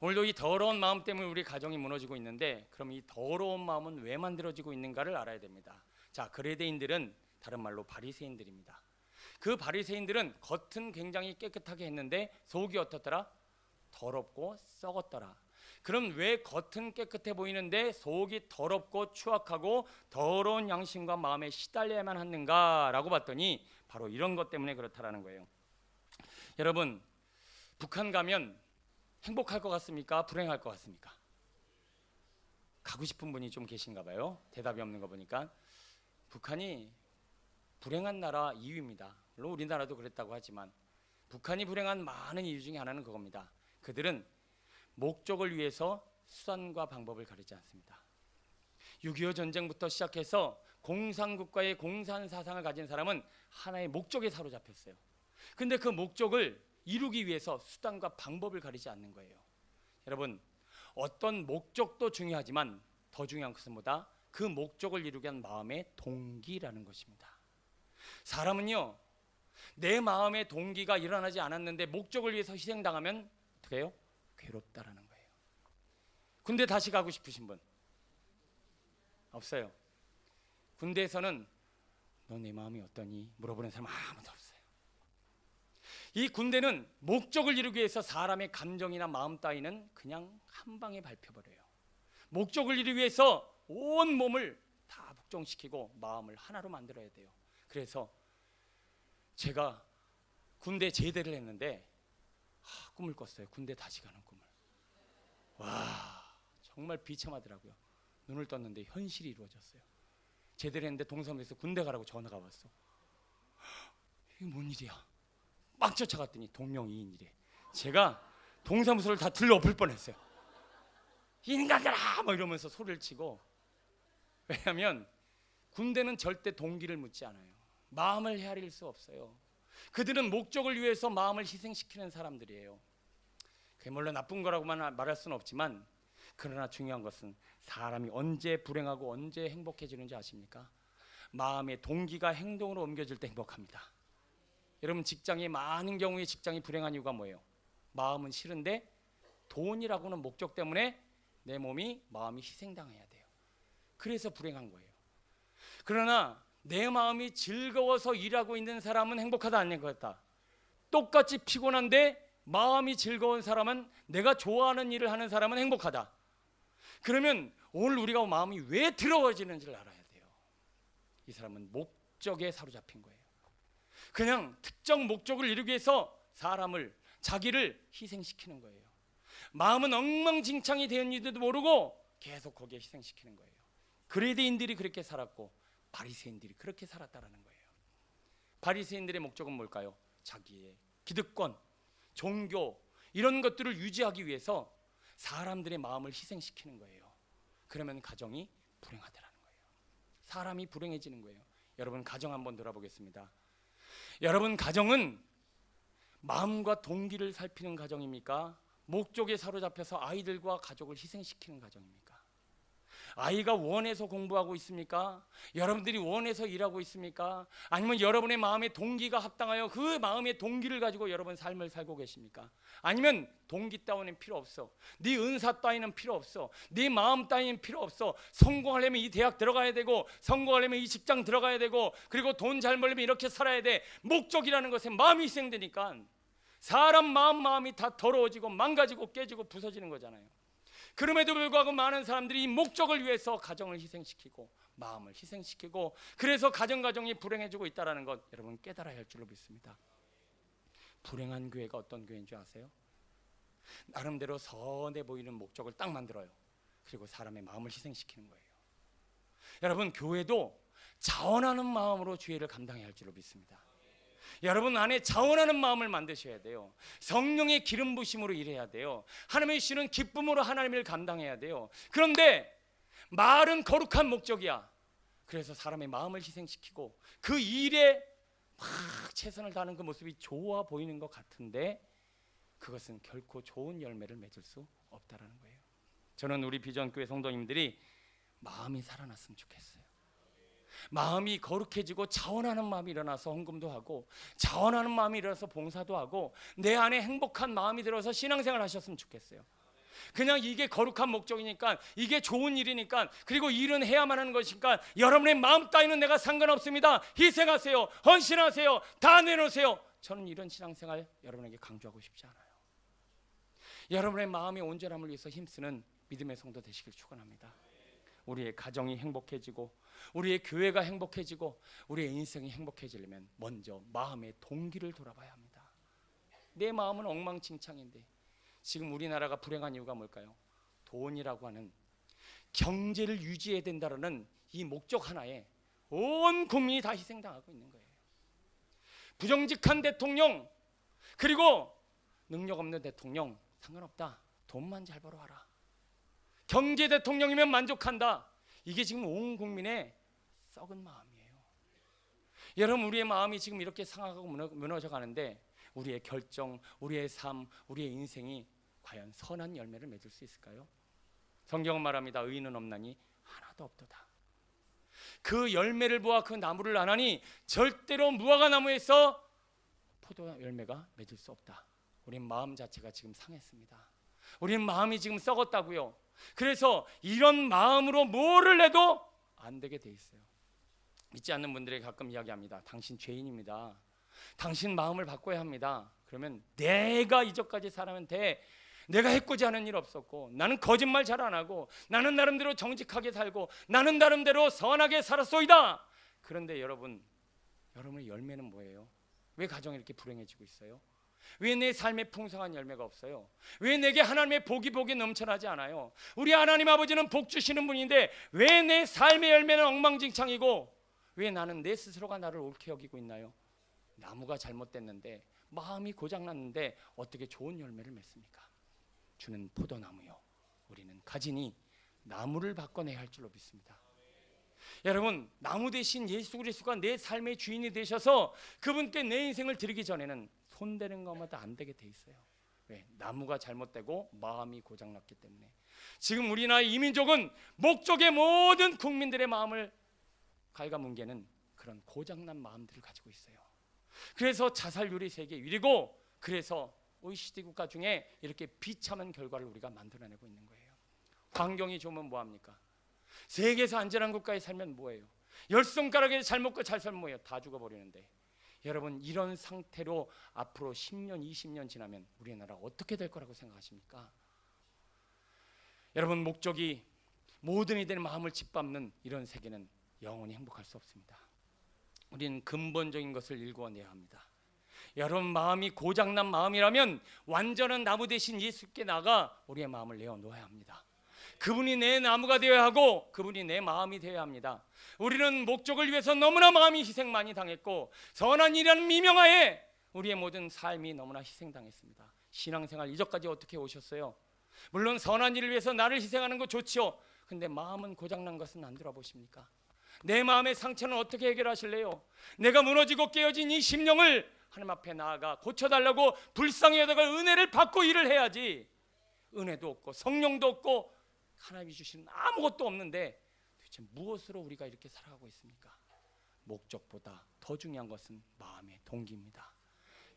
오늘도 이 더러운 마음 때문에 우리 가정이 무너지고 있는데, 그럼 이 더러운 마음은 왜 만들어지고 있는가를 알아야 됩니다. 자, 그레데인들은 다른 말로 바리새인들입니다. 그 바리새인들은 겉은 굉장히 깨끗하게 했는데 속이 어떻더라? 더럽고 썩었더라. 그럼 왜 겉은 깨끗해 보이는데 속이 더럽고 추악하고 더러운 양심과 마음에 시달려야만 하는가라고 봤더니 바로 이런 것 때문에 그렇다라는 거예요. 여러분, 북한 가면 행복할 것 같습니까? 불행할 것 같습니까? 가고 싶은 분이 좀 계신가 봐요. 대답이 없는 거 보니까. 북한이 불행한 나라 이유입니다. 물론 우리나라도 그랬다고 하지만 북한이 불행한 많은 이유 중에 하나는 그겁니다. 그들은 목적을 위해서 수단과 방법을 가리지 않습니다. 6.25 전쟁부터 시작해서 공산국가의 공산 사상을 가진 사람은 하나의 목적에 사로잡혔어요. 근데 그 목적을 이루기 위해서 수단과 방법을 가리지 않는 거예요. 여러분, 어떤 목적도 중요하지만 더 중요한 것은 뭐다? 그 목적을 이루기 위한 마음의 동기라는 것입니다. 사람은요, 내 마음의 동기가 일어나지 않았는데 목적을 위해서 희생당하면 어떻게 해요? 괴롭다라는 거예요. 군대 다시 가고 싶으신 분? 없어요. 군대에서는 너 내 마음이 어떠니? 물어보는 사람 아무도 없어요. 이 군대는 목적을 이루기 위해서 사람의 감정이나 마음 따위는 그냥 한 방에 밟혀버려요. 목적을 이루기 위해서 온 몸을 다 복종시키고 마음을 하나로 만들어야 돼요. 그래서 제가 군대 제대를 했는데 꿈을 꿨어요. 군대 다시 가는 꿈을. 와, 정말 비참하더라고요. 눈을 떴는데 현실이 이루어졌어요. 제대를 했는데 동사무소에서 군대 가라고 전화가 왔어. 이게 뭔 일이야? 막 쫓아갔더니 동명이인이래. 제가 동사무소를 다 들러엎을 뻔했어요. 인간들아! 막 이러면서 소리를 치고. 왜냐하면 군대는 절대 동기를 묻지 않아요. 마음을 헤아릴 수 없어요. 그들은 목적을 위해서 마음을 희생시키는 사람들이에요. 그게 물론 나쁜 거라고만 말할 수는 없지만, 그러나 중요한 것은 사람이 언제 불행하고 언제 행복해지는지 아십니까? 마음의 동기가 행동으로 옮겨질 때 행복합니다. 여러분, 직장이 많은 경우에 직장이 불행한 이유가 뭐예요? 마음은 싫은데 돈이라고는 목적 때문에 내 마음이 희생당해야 돼요. 그래서 불행한 거예요. 그러나 내 마음이 즐거워서 일하고 있는 사람은 행복하다 안 행복하다? 똑같이 피곤한데 마음이 즐거운 사람은, 내가 좋아하는 일을 하는 사람은 행복하다. 그러면 오늘 우리가 마음이 왜 더러워지는지를 알아야 돼요. 이 사람은 목적에 사로잡힌 거예요. 그냥 특정 목적을 이루기 위해서 자기를 희생시키는 거예요. 마음은 엉망진창이 되었는지도 모르고 계속 거기에 희생시키는 거예요. 그레데인들이 그렇게 살았고 바리새인들이 그렇게 살았다라는 거예요. 바리새인들의 목적은 뭘까요? 자기의 기득권, 종교 이런 것들을 유지하기 위해서 사람들의 마음을 희생시키는 거예요. 그러면 가정이 불행하다라는 거예요. 사람이 불행해지는 거예요. 여러분, 가정 한번 돌아보겠습니다. 여러분, 가정은 마음과 동기를 살피는 가정입니까? 목적에 사로잡혀서 아이들과 가족을 희생시키는 가정입니까? 아이가 원해서 공부하고 있습니까? 여러분들이 원해서 일하고 있습니까? 아니면 여러분의 마음의 동기가 합당하여 그 마음의 동기를 가지고 여러분 삶을 살고 계십니까? 아니면 동기 따위는 필요 없어, 네 은사 따위는 필요 없어, 네 마음 따위는 필요 없어, 성공하려면 이 대학 들어가야 되고, 성공하려면 이 직장 들어가야 되고, 그리고 돈 잘 벌려면 이렇게 살아야 돼. 목적이라는 것에 마음이 희생되니까 사람 마음이 다 더러워지고 망가지고 깨지고 부서지는 거잖아요. 그럼에도 불구하고 많은 사람들이 이 목적을 위해서 가정을 희생시키고 마음을 희생시키고, 그래서 가정이 불행해지고 있다는 것 여러분 깨달아야 할 줄로 믿습니다. 불행한 교회가 어떤 교회인 줄 아세요? 나름대로 선해 보이는 목적을 딱 만들어요. 그리고 사람의 마음을 희생시키는 거예요. 여러분, 교회도 자원하는 마음으로 주의를 감당해야 할 줄로 믿습니다. 여러분 안에 자원하는 마음을 만드셔야 돼요. 성령의 기름 부심으로 일해야 돼요. 하나님의 주시는 기쁨으로 하나님을 감당해야 돼요. 그런데 말은 거룩한 목적이야. 그래서 사람의 마음을 희생시키고 그 일에 막 최선을 다하는 그 모습이 좋아 보이는 것 같은데 그것은 결코 좋은 열매를 맺을 수 없다라는 거예요. 저는 우리 비전교회 성도님들이 마음이 살아났으면 좋겠어요. 마음이 거룩해지고 자원하는 마음이 일어나서 헌금도 하고, 자원하는 마음이 일어나서 봉사도 하고, 내 안에 행복한 마음이 들어서 신앙생활 하셨으면 좋겠어요. 그냥 이게 거룩한 목적이니까, 이게 좋은 일이니까, 그리고 일은 해야만 하는 것이니까 여러분의 마음 따위는 내가 상관없습니다. 희생하세요, 헌신하세요, 다 내놓으세요. 저는 이런 신앙생활 여러분에게 강조하고 싶지 않아요. 여러분의 마음의 온전함을 위해서 힘쓰는 믿음의 성도 되시길 축원합니다. 우리의 가정이 행복해지고, 우리의 교회가 행복해지고, 우리의 인생이 행복해지려면 먼저 마음의 동기를 돌아봐야 합니다. 내 마음은 엉망진창인데 지금 우리나라가 불행한 이유가 뭘까요? 돈이라고 하는, 경제를 유지해야 된다는 이 목적 하나에 온 국민이 다 희생당하고 있는 거예요. 부정직한 대통령, 그리고 능력 없는 대통령 상관없다. 돈만 잘 벌어와라. 경제 대통령이면 만족한다. 이게 지금 온 국민의 썩은 마음이에요. 여러분, 우리의 마음이 지금 이렇게 상하고 무너져 가는데 우리의 결정, 우리의 삶, 우리의 인생이 과연 선한 열매를 맺을 수 있을까요? 성경은 말합니다. 의인은 없나니 하나도 없도다. 그 열매를 보아 그 나무를 안 하니 절대로 무화과 나무에서 포도 열매가 맺을 수 없다. 우리 마음 자체가 지금 상했습니다. 우리는 마음이 지금 썩었다고요. 그래서 이런 마음으로 뭐를 해도 안 되게 돼 있어요. 믿지 않는 분들에게 가끔 이야기합니다. 당신 죄인입니다. 당신 마음을 바꿔야 합니다. 그러면 내가 이전까지 살아면 돼. 내가 해코지 하는 일 없었고, 나는 거짓말 잘 안 하고, 나는 나름대로 정직하게 살고, 나는 나름대로 선하게 살았소이다. 그런데 여러분의 열매는 뭐예요? 왜 가정이 이렇게 불행해지고 있어요? 왜 내 삶에 풍성한 열매가 없어요? 왜 내게 하나님의 복이 넘쳐나지 않아요? 우리 하나님 아버지는 복 주시는 분인데 왜 내 삶의 열매는 엉망진창이고, 왜 나는 내 스스로가 나를 옳게 여기고 있나요? 나무가 잘못됐는데, 마음이 고장났는데 어떻게 좋은 열매를 맺습니까? 주는 포도나무요, 우리는 가지니 나무를 바꿔내야 할 줄로 믿습니다. 여러분, 나무 대신 예수 그리스도가 내 삶의 주인이 되셔서 그분께 내 인생을 드리기 전에는 손대는 것마다 안 되게 돼 있어요. 왜? 나무가 잘못되고 마음이 고장났기 때문에. 지금 우리나라 이민족은 목적의 모든 국민들의 마음을 갉아뭉개는 그런 고장난 마음들을 가지고 있어요. 그래서 자살률이 세계 1위고, 그래서 OECD 국가 중에 이렇게 비참한 결과를 우리가 만들어내고 있는 거예요. 환경이 좋으면 뭐합니까? 세계에서 안전한 국가에 살면 뭐예요? 열 손가락에 잘 먹고 잘 살면 뭐예요? 다 죽어버리는데. 여러분, 이런 상태로 앞으로 10년, 20년 지나면 우리나라 어떻게 될 거라고 생각하십니까? 여러분, 목적이 모든 이들의 마음을 짓밟는 이런 세계는 영원히 행복할 수 없습니다. 우리는 근본적인 것을 일구어내야 합니다. 여러분, 마음이 고장난 마음이라면 완전한 나무 대신 예수께 나가 우리의 마음을 내어놓아야 합니다. 그분이 내 나무가 되어야 하고, 그분이 내 마음이 되어야 합니다. 우리는 목적을 위해서 너무나 마음이 희생 많이 당했고, 선한 일이라는 미명하에 우리의 모든 삶이 너무나 희생당했습니다. 신앙생활 이전까지 어떻게 오셨어요? 물론 선한 일을 위해서 나를 희생하는 거 좋지요. 근데 마음은 고장난 것은 안 들어보십니까? 내 마음의 상처는 어떻게 해결하실래요? 내가 무너지고 깨어진 이 심령을 하나님 앞에 나아가 고쳐달라고 불쌍히 여다가 은혜를 받고 일을 해야지. 은혜도 없고 성령도 없고 하나님이 주시는 아무것도 없는데 도대체 무엇으로 우리가 이렇게 살아가고 있습니까? 목적보다 더 중요한 것은 마음의 동기입니다.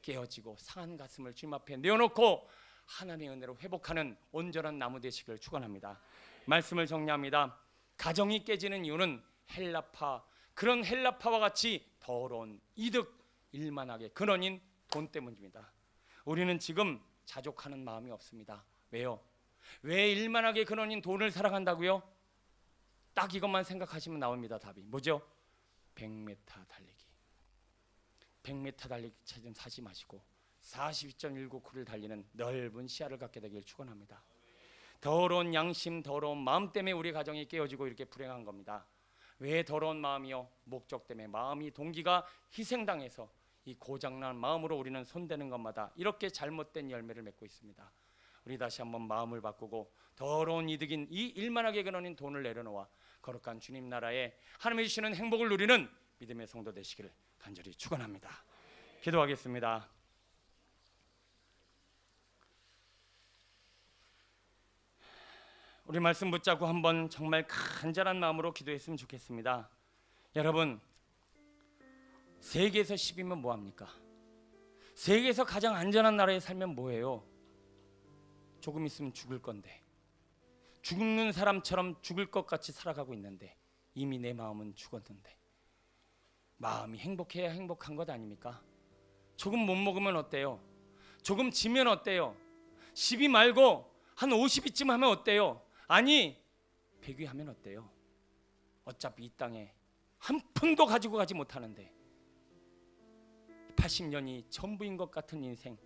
깨어지고 상한 가슴을 주님 앞에 내어놓고 하나님의 은혜로 회복하는 온전한 나무 되시기를 축원합니다. 말씀을 정리합니다. 가정이 깨지는 이유는 헬라파, 그런 헬라파와 같이 더러운 이득, 일만하게 근원인 돈 때문입니다. 우리는 지금 자족하는 마음이 없습니다. 왜요? 왜 일만하게 근원인 돈을 사랑한다고요? 딱 이것만 생각하시면 나옵니다. 답이 뭐죠? 100m 달리기. 100m 달리기 좀 사지 마시고 42.199를 달리는 넓은 시야를 갖게 되길 축원합니다. 더러운 양심, 더러운 마음 때문에 우리 가정이 깨어지고 이렇게 불행한 겁니다. 왜 더러운 마음이요? 목적 때문에 마음이 동기가 희생당해서 이 고장난 마음으로 우리는 손대는 것마다 이렇게 잘못된 열매를 맺고 있습니다. 우리 다시 한번 마음을 바꾸고 더러운 이득인 이 일만하게 근원인 돈을 내려놓아 거룩한 주님 나라에 하나님이 주시는 행복을 누리는 믿음의 성도 되시기를 간절히 축원합니다. 기도하겠습니다. 우리 말씀 붙잡고 한번 정말 간절한 마음으로 기도했으면 좋겠습니다. 여러분, 세계에서 10이면 뭐합니까? 세계에서 가장 안전한 나라에 살면 뭐예요? 조금 있으면 죽을 건데, 죽는 사람처럼 죽을 것 같이 살아가고 있는데 이미 내 마음은 죽었는데, 마음이 행복해야 행복한 것 아닙니까? 조금 못 먹으면 어때요? 조금 지면 어때요? 10이 말고 한 50이쯤 하면 어때요? 아니 100위 하면 어때요? 어차피 이 땅에 한 푼도 가지고 가지 못하는데 80년이 전부인 것 같은 인생,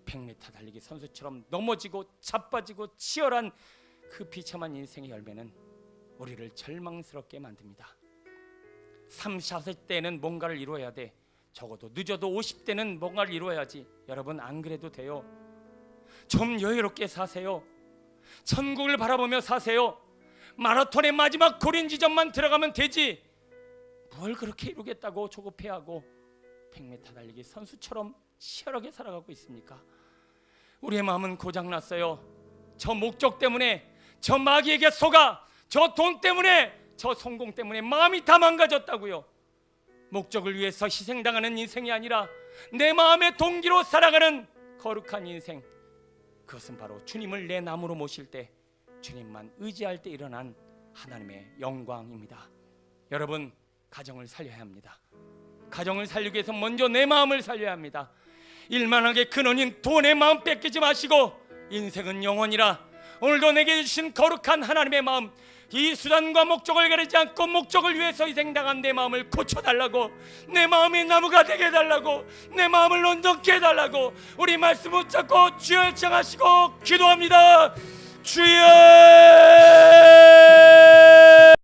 100m 달리기 선수처럼 넘어지고 자빠지고 치열한 그 비참한 인생의 열매는 우리를 절망스럽게 만듭니다. 30, 40대는 뭔가를 이루어야 돼. 적어도 늦어도 50대는 뭔가를 이루어야지. 여러분, 안 그래도 돼요. 좀 여유롭게 사세요. 천국을 바라보며 사세요. 마라톤의 마지막 고린 지점만 들어가면 되지. 뭘 그렇게 이루겠다고 조급해하고 100m 달리기 선수처럼 치열하게 살아가고 있습니까? 우리의 마음은 고장났어요. 저 목적 때문에, 저 마귀에게 속아, 저 돈 때문에, 저 성공 때문에 마음이 다 망가졌다고요. 목적을 위해서 희생당하는 인생이 아니라 내 마음의 동기로 살아가는 거룩한 인생, 그것은 바로 주님을 내 남으로 모실 때, 주님만 의지할 때 일어난 하나님의 영광입니다. 여러분, 가정을 살려야 합니다. 가정을 살리기 위해서 먼저 내 마음을 살려야 합니다. 일만하게 근원인 돈의 마음 뺏기지 마시고, 인생은 영원이라 오늘도 내게 주신 거룩한 하나님의 마음, 이 수단과 목적을 가리지 않고 목적을 위해서 희생당한 내 마음을 고쳐달라고, 내 마음이 나무가 되게 해달라고, 내 마음을 온전케 해달라고 우리 말씀 붙잡고 주여 청하시고 기도합니다. 주여!